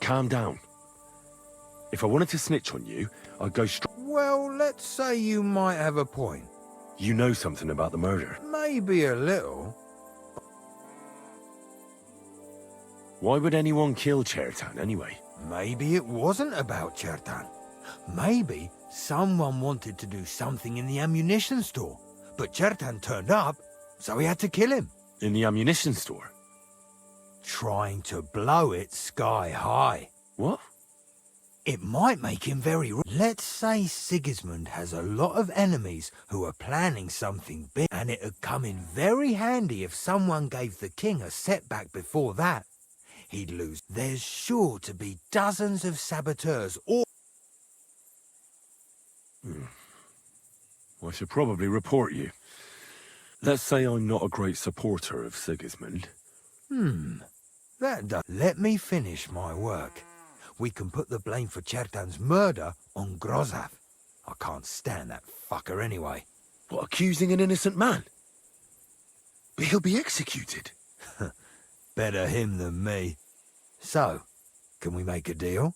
Calm down. If I wanted to snitch on you, I'd go straight... Well, let's say you might have a point. You know something about the murder. Maybe a little. Why would anyone kill Chertan anyway? Maybe it wasn't about Chertan. Maybe someone wanted to do something in the ammunition store. But Chertan turned up, so he had to kill him. In the ammunition store? Trying to blow it sky high. What? It might make him very... Let's say Sigismund has a lot of enemies who are planning something big, and it'd come in very handy if someone gave the king a setback before that. He'd lose. There's sure to be dozens of saboteurs all... I should probably report you. Let's say I'm not a great supporter of Sigismund. That does... Let me finish my work. We can put the blame for Chertan's murder on Grozav. I can't stand that fucker anyway. What, accusing an innocent man? But he'll be executed. Better him than me. So, can we make a deal?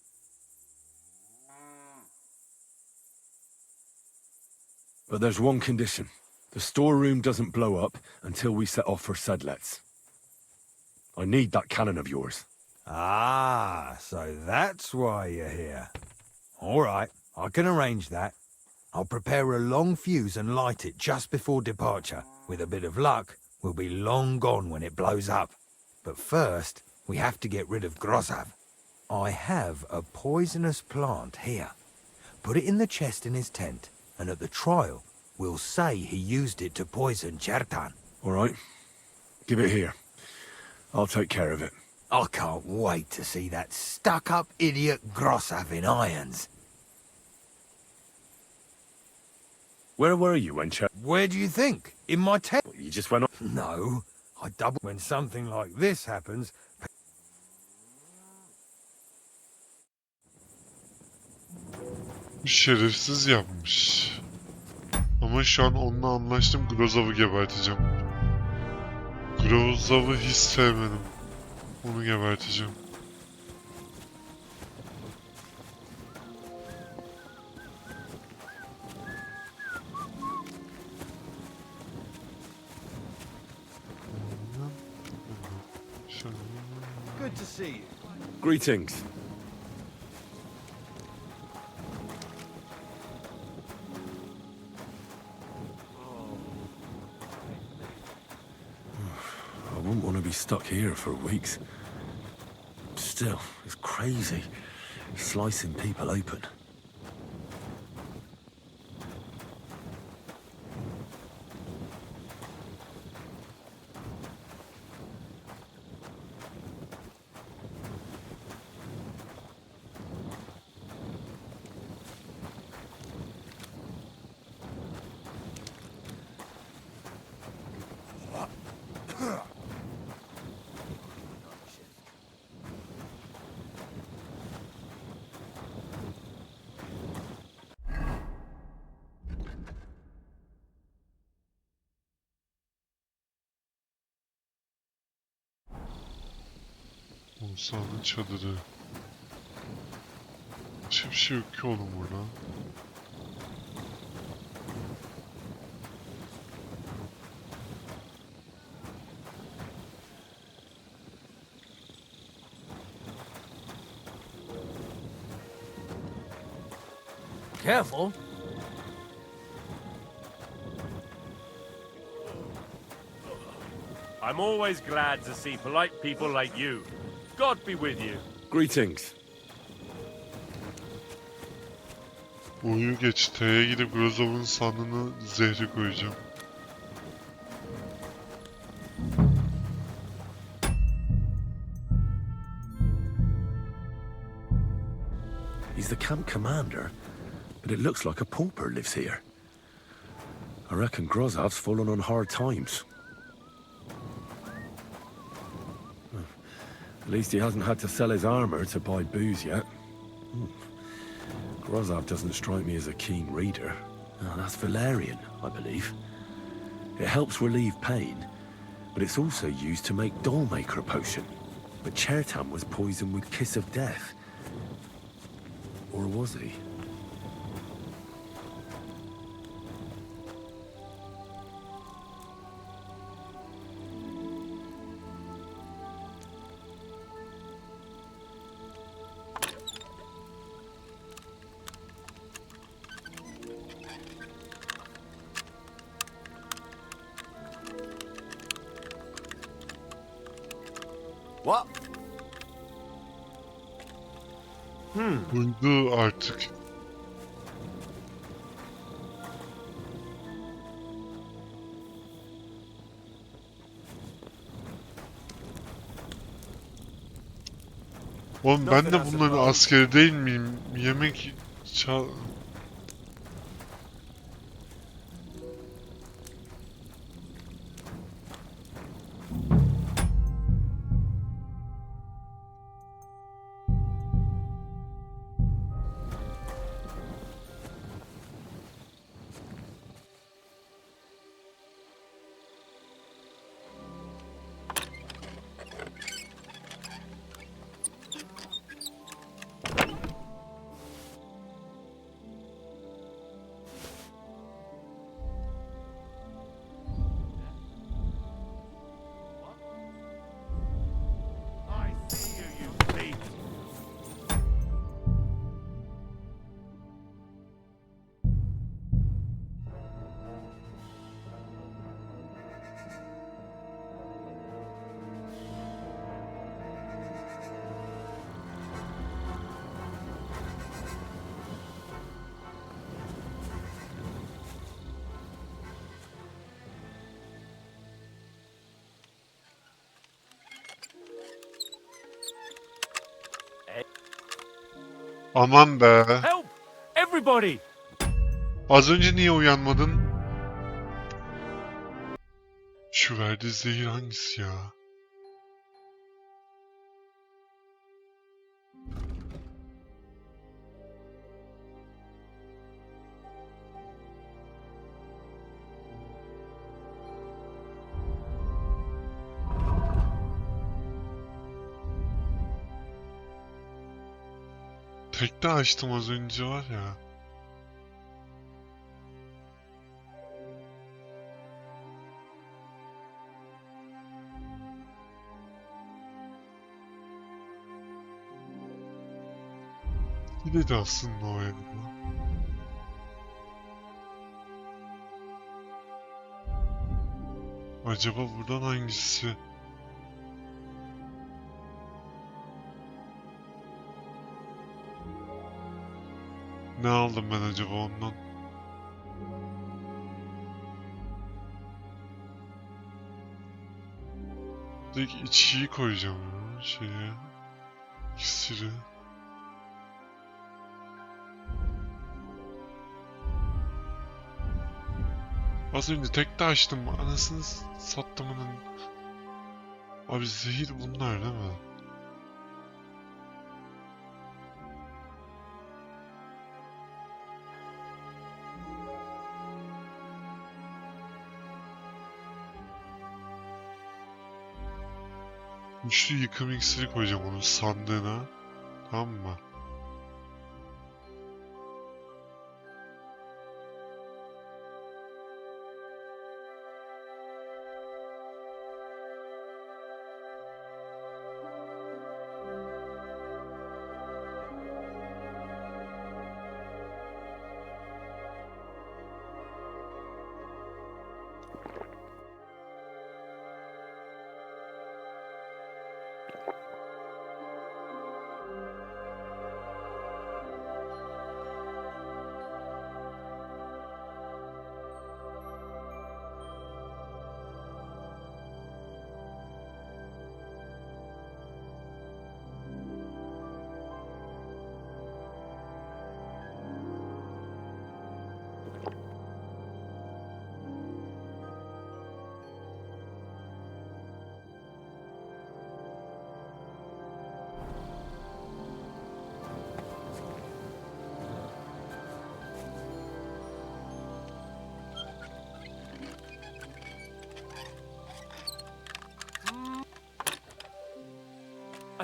But there's one condition. The storeroom doesn't blow up until we set off for Sedlets. I need that cannon of yours. Ah, so that's why you're here. All right, I can arrange that. I'll prepare a long fuse and light it just before departure. With a bit of luck, we'll be long gone when it blows up. But first, we have to get rid of Grozav. I have a poisonous plant here. Put it in the chest in his tent, and at the trial, we'll say he used it to poison Chertan. All right. Give it here. I'll take care of it. I can't wait to see that stuck-up idiot Grozav in irons. Where were you when Where do you think? In my tent? You just went on? No, I double... When something like this happens... Şerefsiz yapmış. Ama şu an onunla anlaştım. Grozov'u geberteceğim. Grozov'u hiç sevmedim. Onu geberteceğim. Good to see you. Greetings. I wouldn't want to be stuck here for weeks. Still, it's crazy. Slicing people open. Musa'nın çadırı. Hiçbir şey yok ki oğlum burada. Careful. I'm always glad to see polite people like you. God be with you. Greetings. Uyu geç. T'ye gidip Grozov'un sandığını zehri koyacağım. He's the camp commander, but it looks like a pauper lives here. I reckon Grozov's fallen on hard times. At least he hasn't had to sell his armor to buy booze yet. Grozov doesn't strike me as a keen reader. Oh, that's valerian, I believe. It helps relieve pain, but it's also used to make dollmaker potion. But Chertan was poisoned with kiss of death. Or was he? What? Uydu artık. Oğlum ben de bunların askeri değil miyim? Yemek çal... Aman be. Help! Everybody! Az önce niye uyanmadın? Şu verdiği zehir hangisi ya? Tekte açtım az önce var ya. Gidedi aslında o elma. Acaba buradan hangisi? Ne aldım ben acaba ondan? Direkt içiyi koyacağım ya şeye. İksiri. Az önce tekte açtım. Anasını sattımının. Abi zehir bunlar değil mi? Güçlü yıkım iksiri koyacağım onun sandığına. Tamam mı?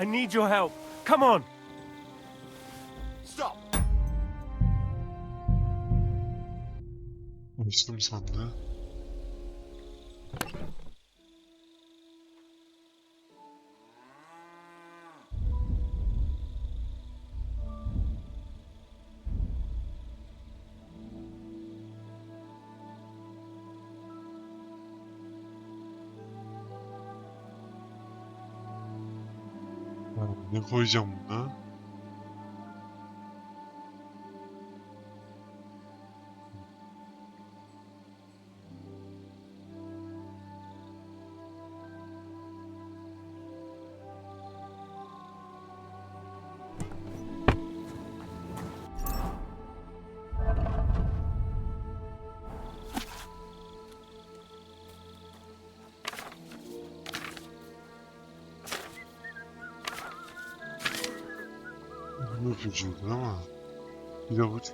I need your help. Come on. Stop! Açtım sandığı. Ne koyacağım buna? Öpücüydü ama bir avuç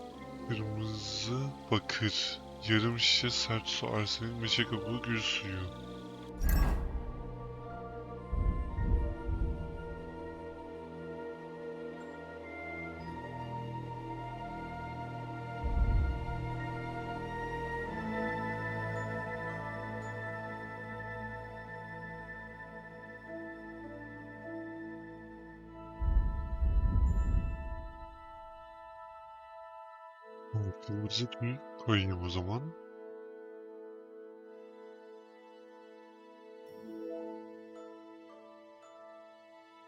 kırmızı bakır, yarım şişe sert su, arsenik, meşe kabuğu, gül suyu. Kırmızı tüy koyayım o zaman.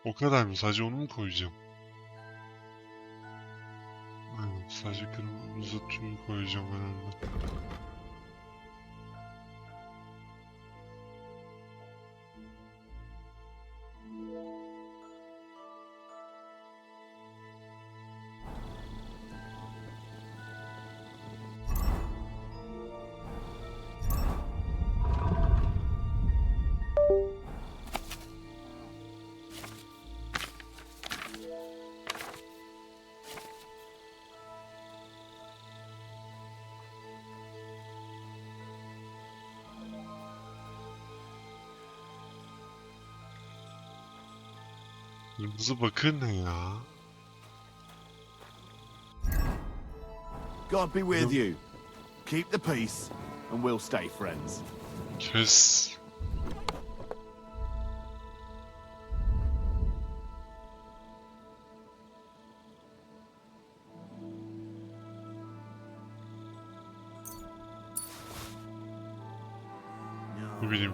O kadar mı? Sadece onu mu koyacağım? Evet, sadece kırmızı tüy koyacağım herhalde. Kırmızı bakır ne ya? God be with you. Keep the peace, and we'll stay friends. Kes. Ne bileyim.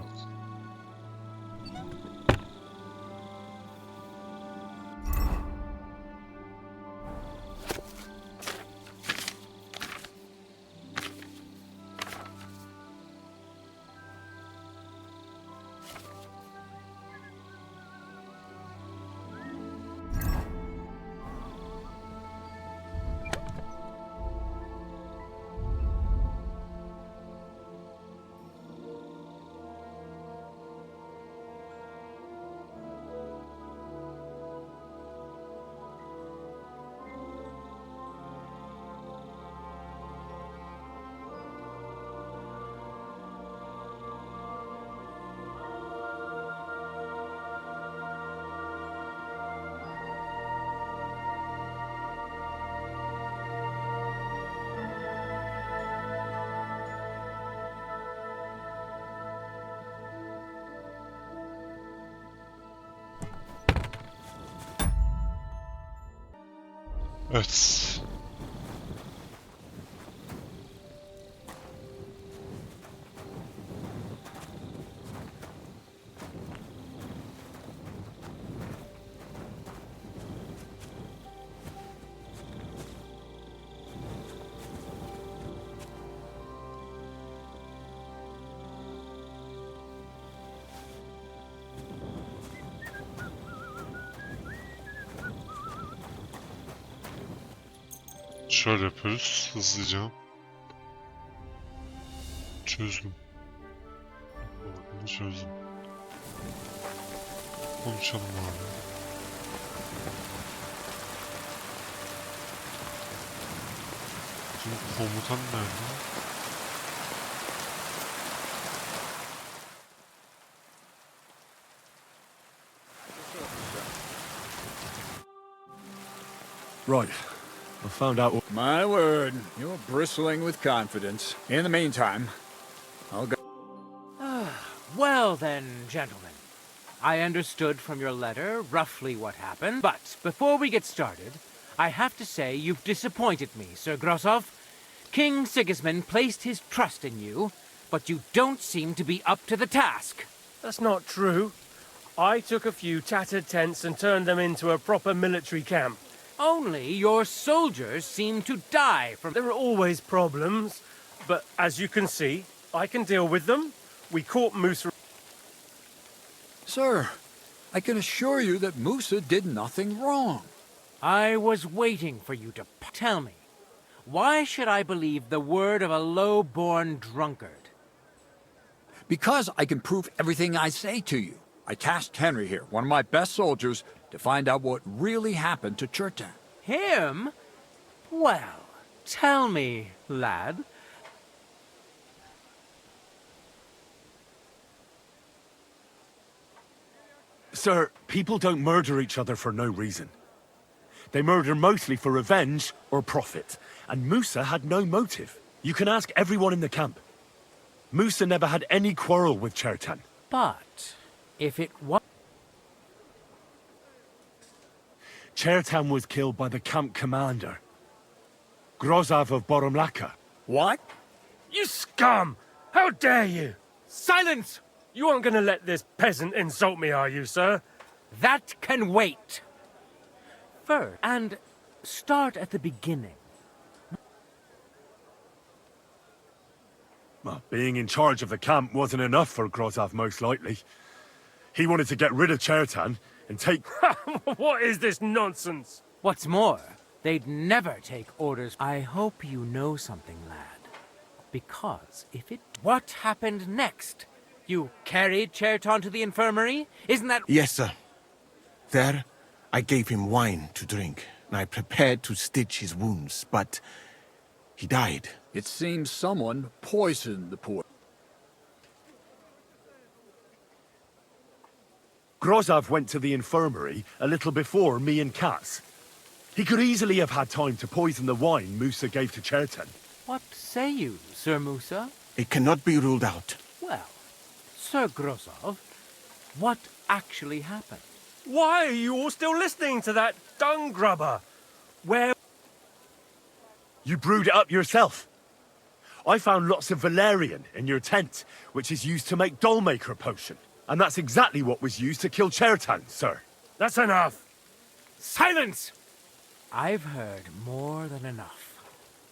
Evet. Şöyle yapıyoruz hızlıca. Çözdüm. Çözdüm. Konuşalım abi. Şimdi komutan nerede? Right. I found out. My word, you're bristling with confidence. In the meantime, I'll go. Well then, gentlemen. I understood from your letter roughly what happened, but before we get started, I have to say you've disappointed me, Sir Grosov. King Sigismund placed his trust in you, but you don't seem to be up to the task. That's not true. I took a few tattered tents and turned them into a proper military camp. Only your soldiers seem to die from... There are always problems, but as you can see, I can deal with them. We caught Musa. Sir, I can assure you that Musa did nothing wrong. I was waiting for you to tell me. Why should I believe the word of a low-born drunkard? Because I can prove everything I say to you. I tasked Henry here, one of my best soldiers, to find out what really happened to Chertan. Him? Well, tell me, lad. Sir, people don't murder each other for no reason. They murder mostly for revenge or profit. And Musa had no motive. You can ask everyone in the camp. Musa never had any quarrel with Chertan. But if it was... Chertan was killed by the camp commander, Grozov of Boromlaka. What? You scum! How dare you! Silence! You aren't gonna let this peasant insult me, are you, sir? That can wait. First, and start at the beginning. Well, being in charge of the camp wasn't enough for Grozov, most likely. He wanted to get rid of Chertan and take... What is this nonsense? What's more, they'd never take orders. I hope you know something, lad. Because if it... What happened next? You carried Chertan to the infirmary? Isn't that... Yes, sir. There, I gave him wine to drink, and I prepared to stitch his wounds, but he died. It seems someone poisoned the poor... Grozov went to the infirmary a little before me and Katz. He could easily have had time to poison the wine Musa gave to Chertan. What say you, Sir Musa? It cannot be ruled out. Well, Sir Grozov, what actually happened? Why are you all still listening to that dung grubber? Where... You brewed it up yourself. I found lots of valerian in your tent, which is used to make dollmaker potion. And that's exactly what was used to kill Chertan, sir. That's enough. Silence! I've heard more than enough.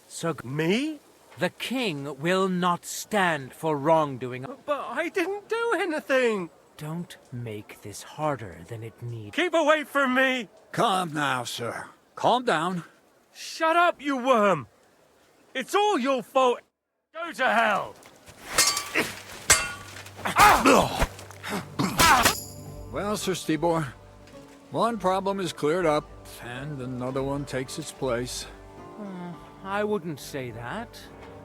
Sir... Me? The king will not stand for wrongdoing. But I didn't do anything. Don't make this harder than it needs. Keep away from me. Calm now, sir. Calm down. Shut up, you worm. It's all your fault. Go to hell. Well, Sir Stibor, one problem is cleared up, and another one takes its place. I wouldn't say that.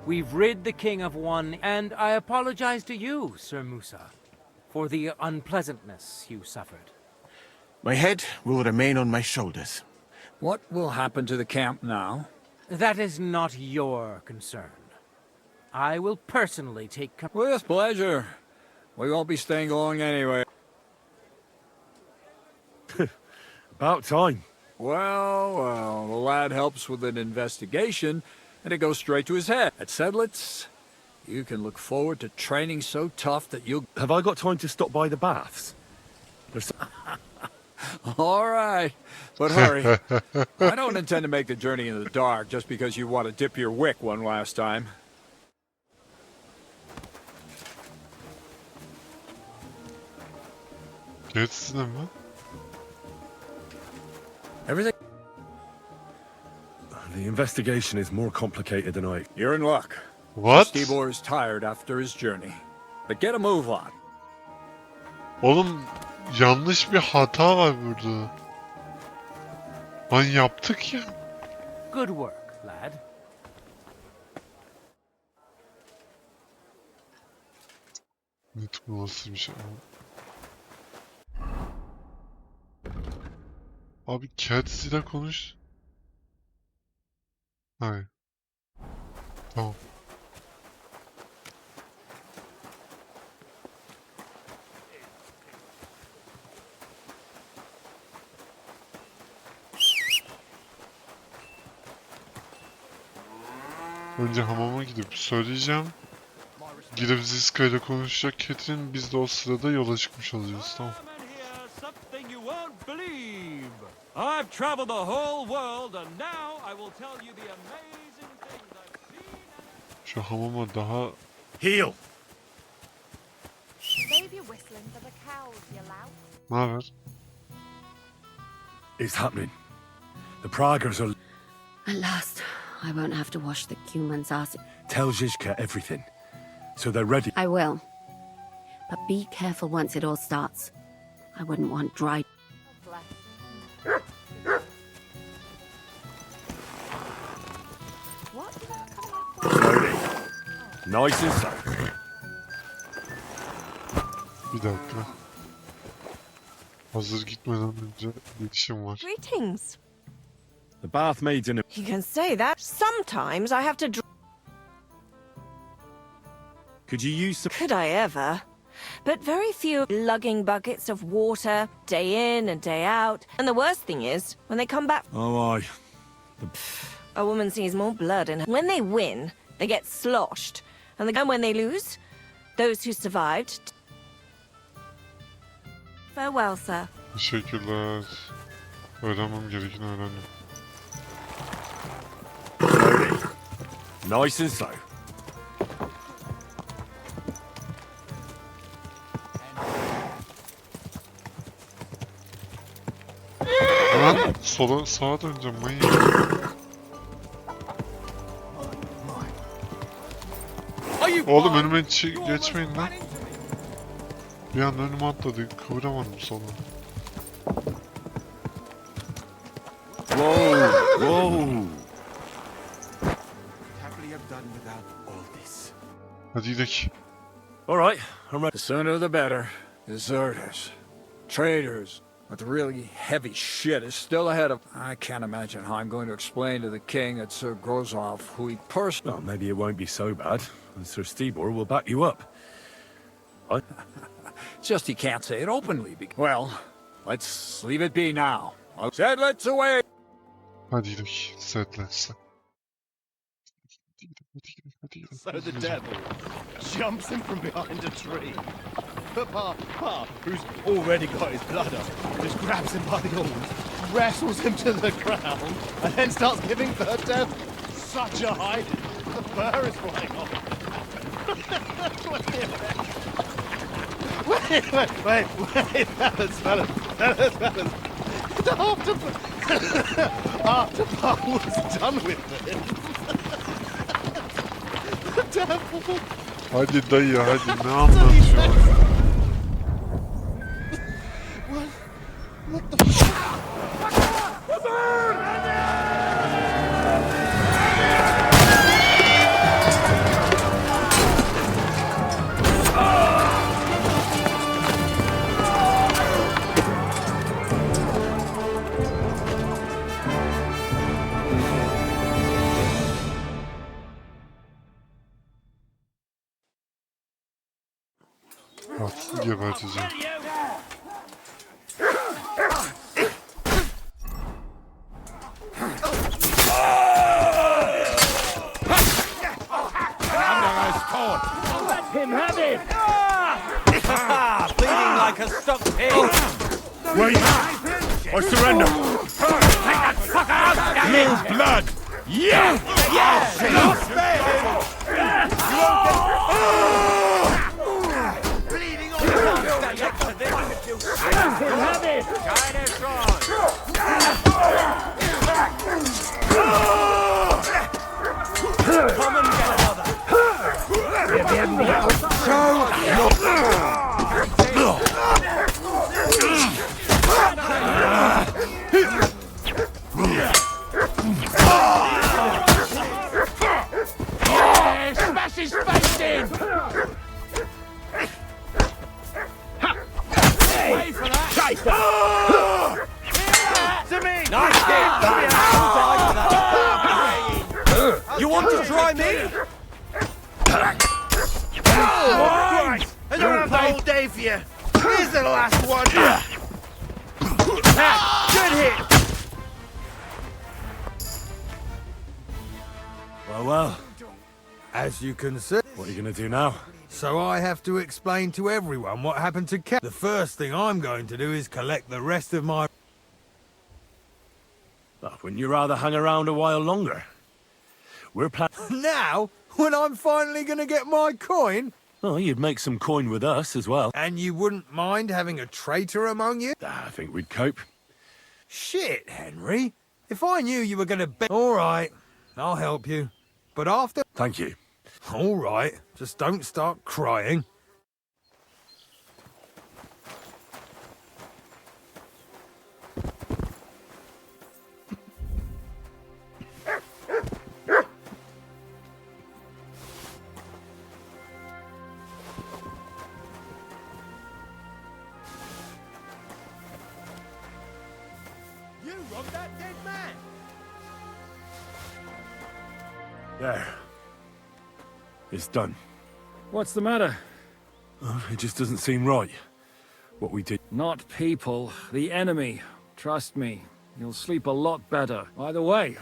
We've rid the king of one, and I apologize to you, Sir Musa, for the unpleasantness you suffered. My head will remain on my shoulders. What will happen to the camp now? That is not your concern. I will personally take... With pleasure. We won't be staying long anyway. About time. Well, the lad helps with an investigation, and it goes straight to his head. At Sedlitz, you can look forward to training so tough that you'll... Have I got time to stop by the baths? All right, but hurry. I don't intend to make the journey in the dark just because you want to dip your wick one last time. Geçsene mi? Everything... The investigation is more complicated than I... You're in luck. What? Stibor is tired after his journey. But get a move on. Oğlum yanlış bir hata var burada. Lan yaptık ya. Good work, lad. Ne nasıl bir şey? Abi Cats ile konuş. Hayır. Tamam. Önce hamama gidip söyleyeceğim. Gidip Ziska ile konuşacak Catherine, biz de o sırada yola çıkmış olacağız, tamam. I've traveled the whole world and now I will tell you the amazing things I've seen. Şu hamama daha... Heel! Save your whistling for the cows, you lout. Ne haber? It's happening. The Praggers are... At last, I won't have to wash the Cuman's ass. Tell Zizka everything, so they're ready. I will. But be careful once it all starts. I wouldn't want dry... Slowly. Nice and slow. Bir dakika. Hazır gitmeden önce bir işim var. Greetings. The bath maids in a... You can say that. Sometimes I have to... Could you use some... Could I ever? But very few lugging buckets of water, day in and day out. And the worst thing is, when they come back... Oh, aye. A woman sees more blood in her. When they win, they get sloshed. And when they lose, those who survived... Farewell, sir. Teşekkürler. Öğrenmem gerekeni öğrendim. Slowly. Nice and slow. Lan sola sağa döneceğim manyak. Oğlum önüme geçmeyin lan. Bir anda önüme atladı. Kıvıramadım sola. Whoa! Whoa! Happily have done without all this. Hadi gidelim. All right, I'm ready. The sooner the better. Deserters. Traitors. But the really heavy shit is still ahead of... I can't imagine how I'm going to explain to the king that Sir Grozov, who he personally... Well, maybe it won't be so bad, and Sir Stibor will back you up. Just he can't say it openly. Well, let's leave it be now. Sedlitz away! Hadi gidelim. Setlense. So the devil jumps in from behind a tree. But Pa, who's already got his blood up, just grabs him by the horns, wrestles him to the ground, and then starts giving the devil such a hiding. The fur is flying off. Wait, fellas. After Pa was done with it, the devil... Hadi dayı hadi ne anlatıyorsun? What the fuck? Haksız geberteceğim. a stuck pig! Wait! I surrender! Take that fucker out! No blood! Yeah! Bleeding all down! Stand up for this! Have it! China's gone! Come and get another! Smash his face in! Wait for that! To me! Nice hit! You want to try me? Christ! I don't have the whole day for you. Here's the last one. Good hit! Well, as you can see... What are you going to do now? So I have to explain to everyone what happened to Cat. The first thing I'm going to do is collect the rest of my... Wouldn't you rather hang around a while longer? We're planning... Now? When I'm finally going to get my coin? Oh, you'd make some coin with us as well. And you wouldn't mind having a traitor among you? I think we'd cope. Shit, Henry. If I knew you were going to bet... All right, I'll help you. But after... Thank you. All right, just don't start crying. You robbed that dead man! There. It's done. What's the matter? Oh, it just doesn't seem right. What we did. Not people, the enemy. Trust me, you'll sleep a lot better. By the way,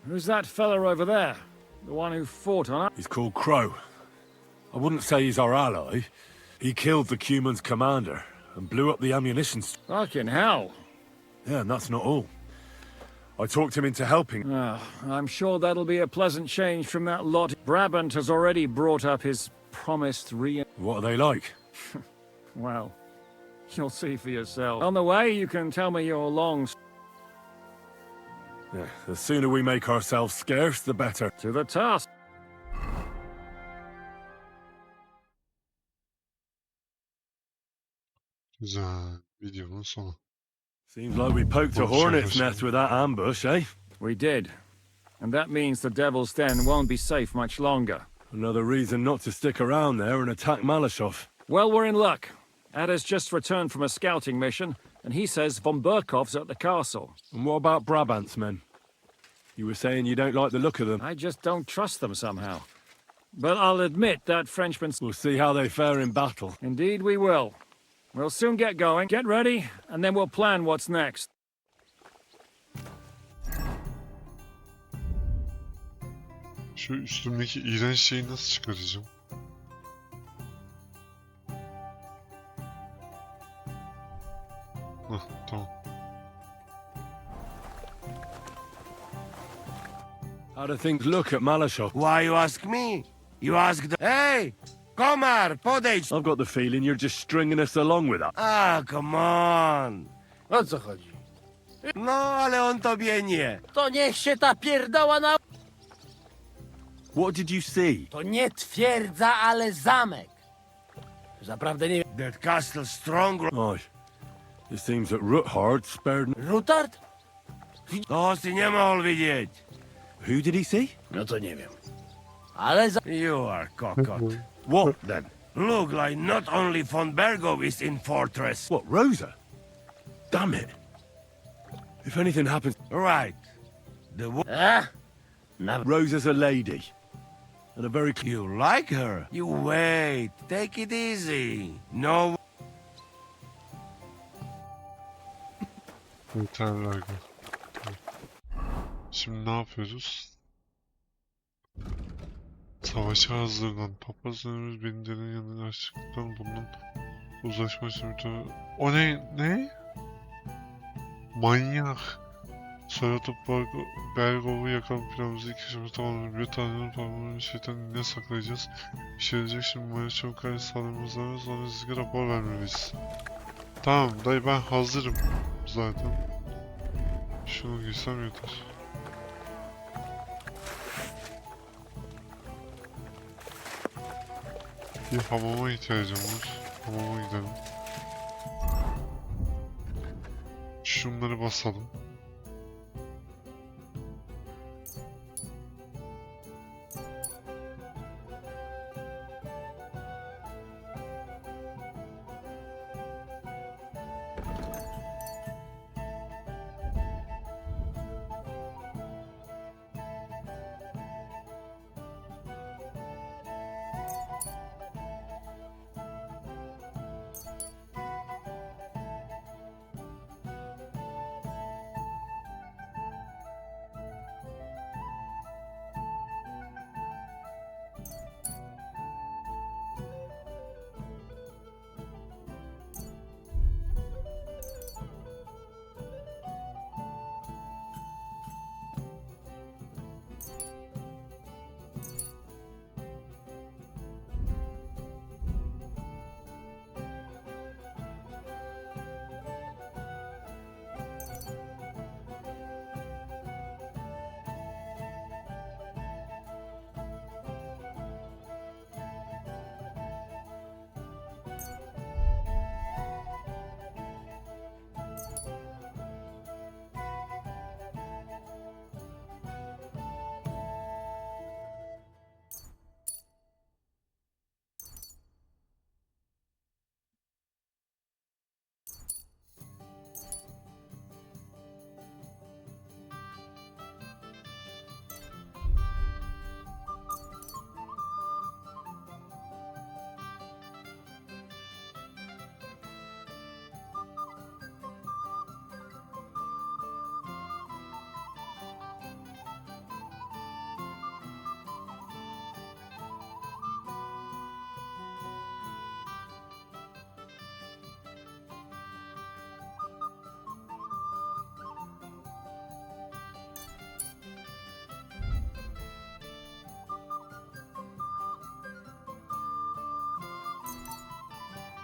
who's that fella over there? The one who fought on us? He's called Crow. I wouldn't say he's our ally. He killed the Cuman's commander and blew up the ammunition. Fucking hell. Yeah, and that's not all. I talked him into helping. I'm sure that'll be a pleasant change from that lot. Brabant has already brought up his promised What are they like? Well, you'll see for yourself. On the way, you can tell me your long... Yeah, the sooner we make ourselves scarce, the better. To the task. Güzel. Videonun sonu. Seems like we poked a hornet's nest with that ambush, eh? We did. And that means the Devil's Den won't be safe much longer. Another reason not to stick around there and attack Malashov. Well, we're in luck. Ada's just returned from a scouting mission, and he says von Burkov's at the castle. And what about Brabant's men? You were saying you don't like the look of them. I just don't trust them somehow. But I'll admit that Frenchman's... We'll see how they fare in battle. Indeed we will. We'll soon get going. Get ready, and then we'll plan what's next. Şu üstümdeki iğrenç şeyi nasıl çıkaracağım? Hah, tamam. How do things look at Malashov? Why you ask me? You ask the... Hey! Komar, podejdź! I've got the feeling you're just stringing us along with that. Ah, come on! O co chodzi? No, ale on tobie nie. To niech się ta pierdoła na... What did you see? To nie twierdza, ale zamek. Zaprawdę nie wiem. That castle strong... Oh, it seems that Ruthard spared... Rutard? To si nie mohl widzieć. Who did he see? No to nie wiem. Ale za... You are cocked. What, then? Look like not only von Bergov is in fortress. What, Rosa? Damn it. If anything happens... Right. The... Rosa's a lady. And a very... You like her? You wait. Take it easy. No... Yeterli. Şimdi ne yapıyoruz? Savaşa hazırlan. Papaz önümüz Beni'nin yanına açtıktan bunun Uzlaşma için o ne? Manyak. Sonra Bergov'u yakalım planımızı 2 kişimiz tamamladık. Bir tane tamamladık. Şeytan ne saklayacağız? Bir şey olacak şimdi. Maya çabuk karşı saldırmamız lazım. Sonra size rapor vermeliyiz. Tamam dayı ben hazırım zaten. Şunu giysem yeter. Bir hamama ihtiyacım var. Hamama gidelim. Şunları basalım.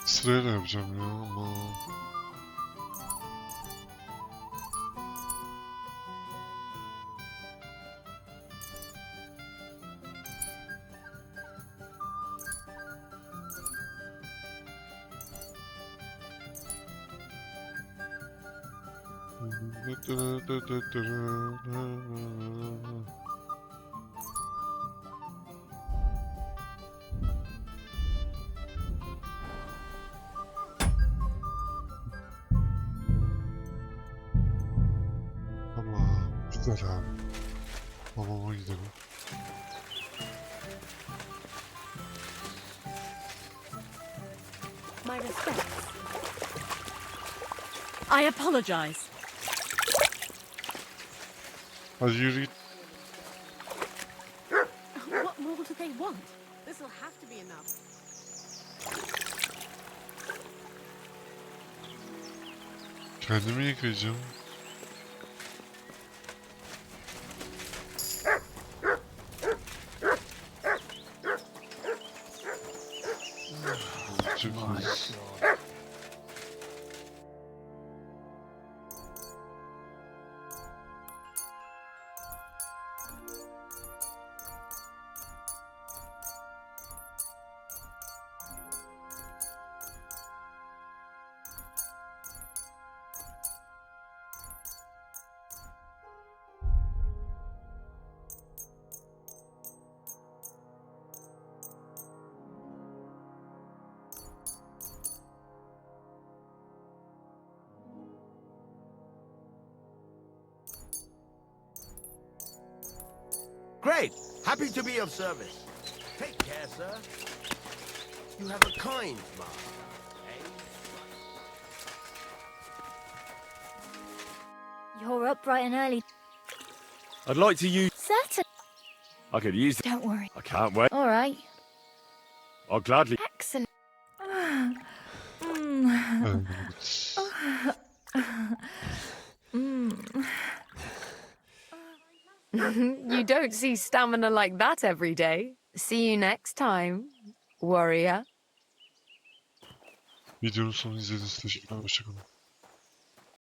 Sırayla yapacağım ya ama. Güzel abi. Babama gidelim. My respects. I apologize. Hadi yürü git. What more do they want? This will have to be enough. Kendimi yıkayacağım. Nice. Great! Happy to be of service. Take care, sir. You have a kind master, You're up bright and early. I'd like to use... Certain. I could use it. Don't worry. I can't wait. All right. I'll gladly... Excellent. Evet. You don't see stamina like that every day. See you next time, warrior. Videonun sonunu izlediğiniz için teşekkürler. Hoşçakalın.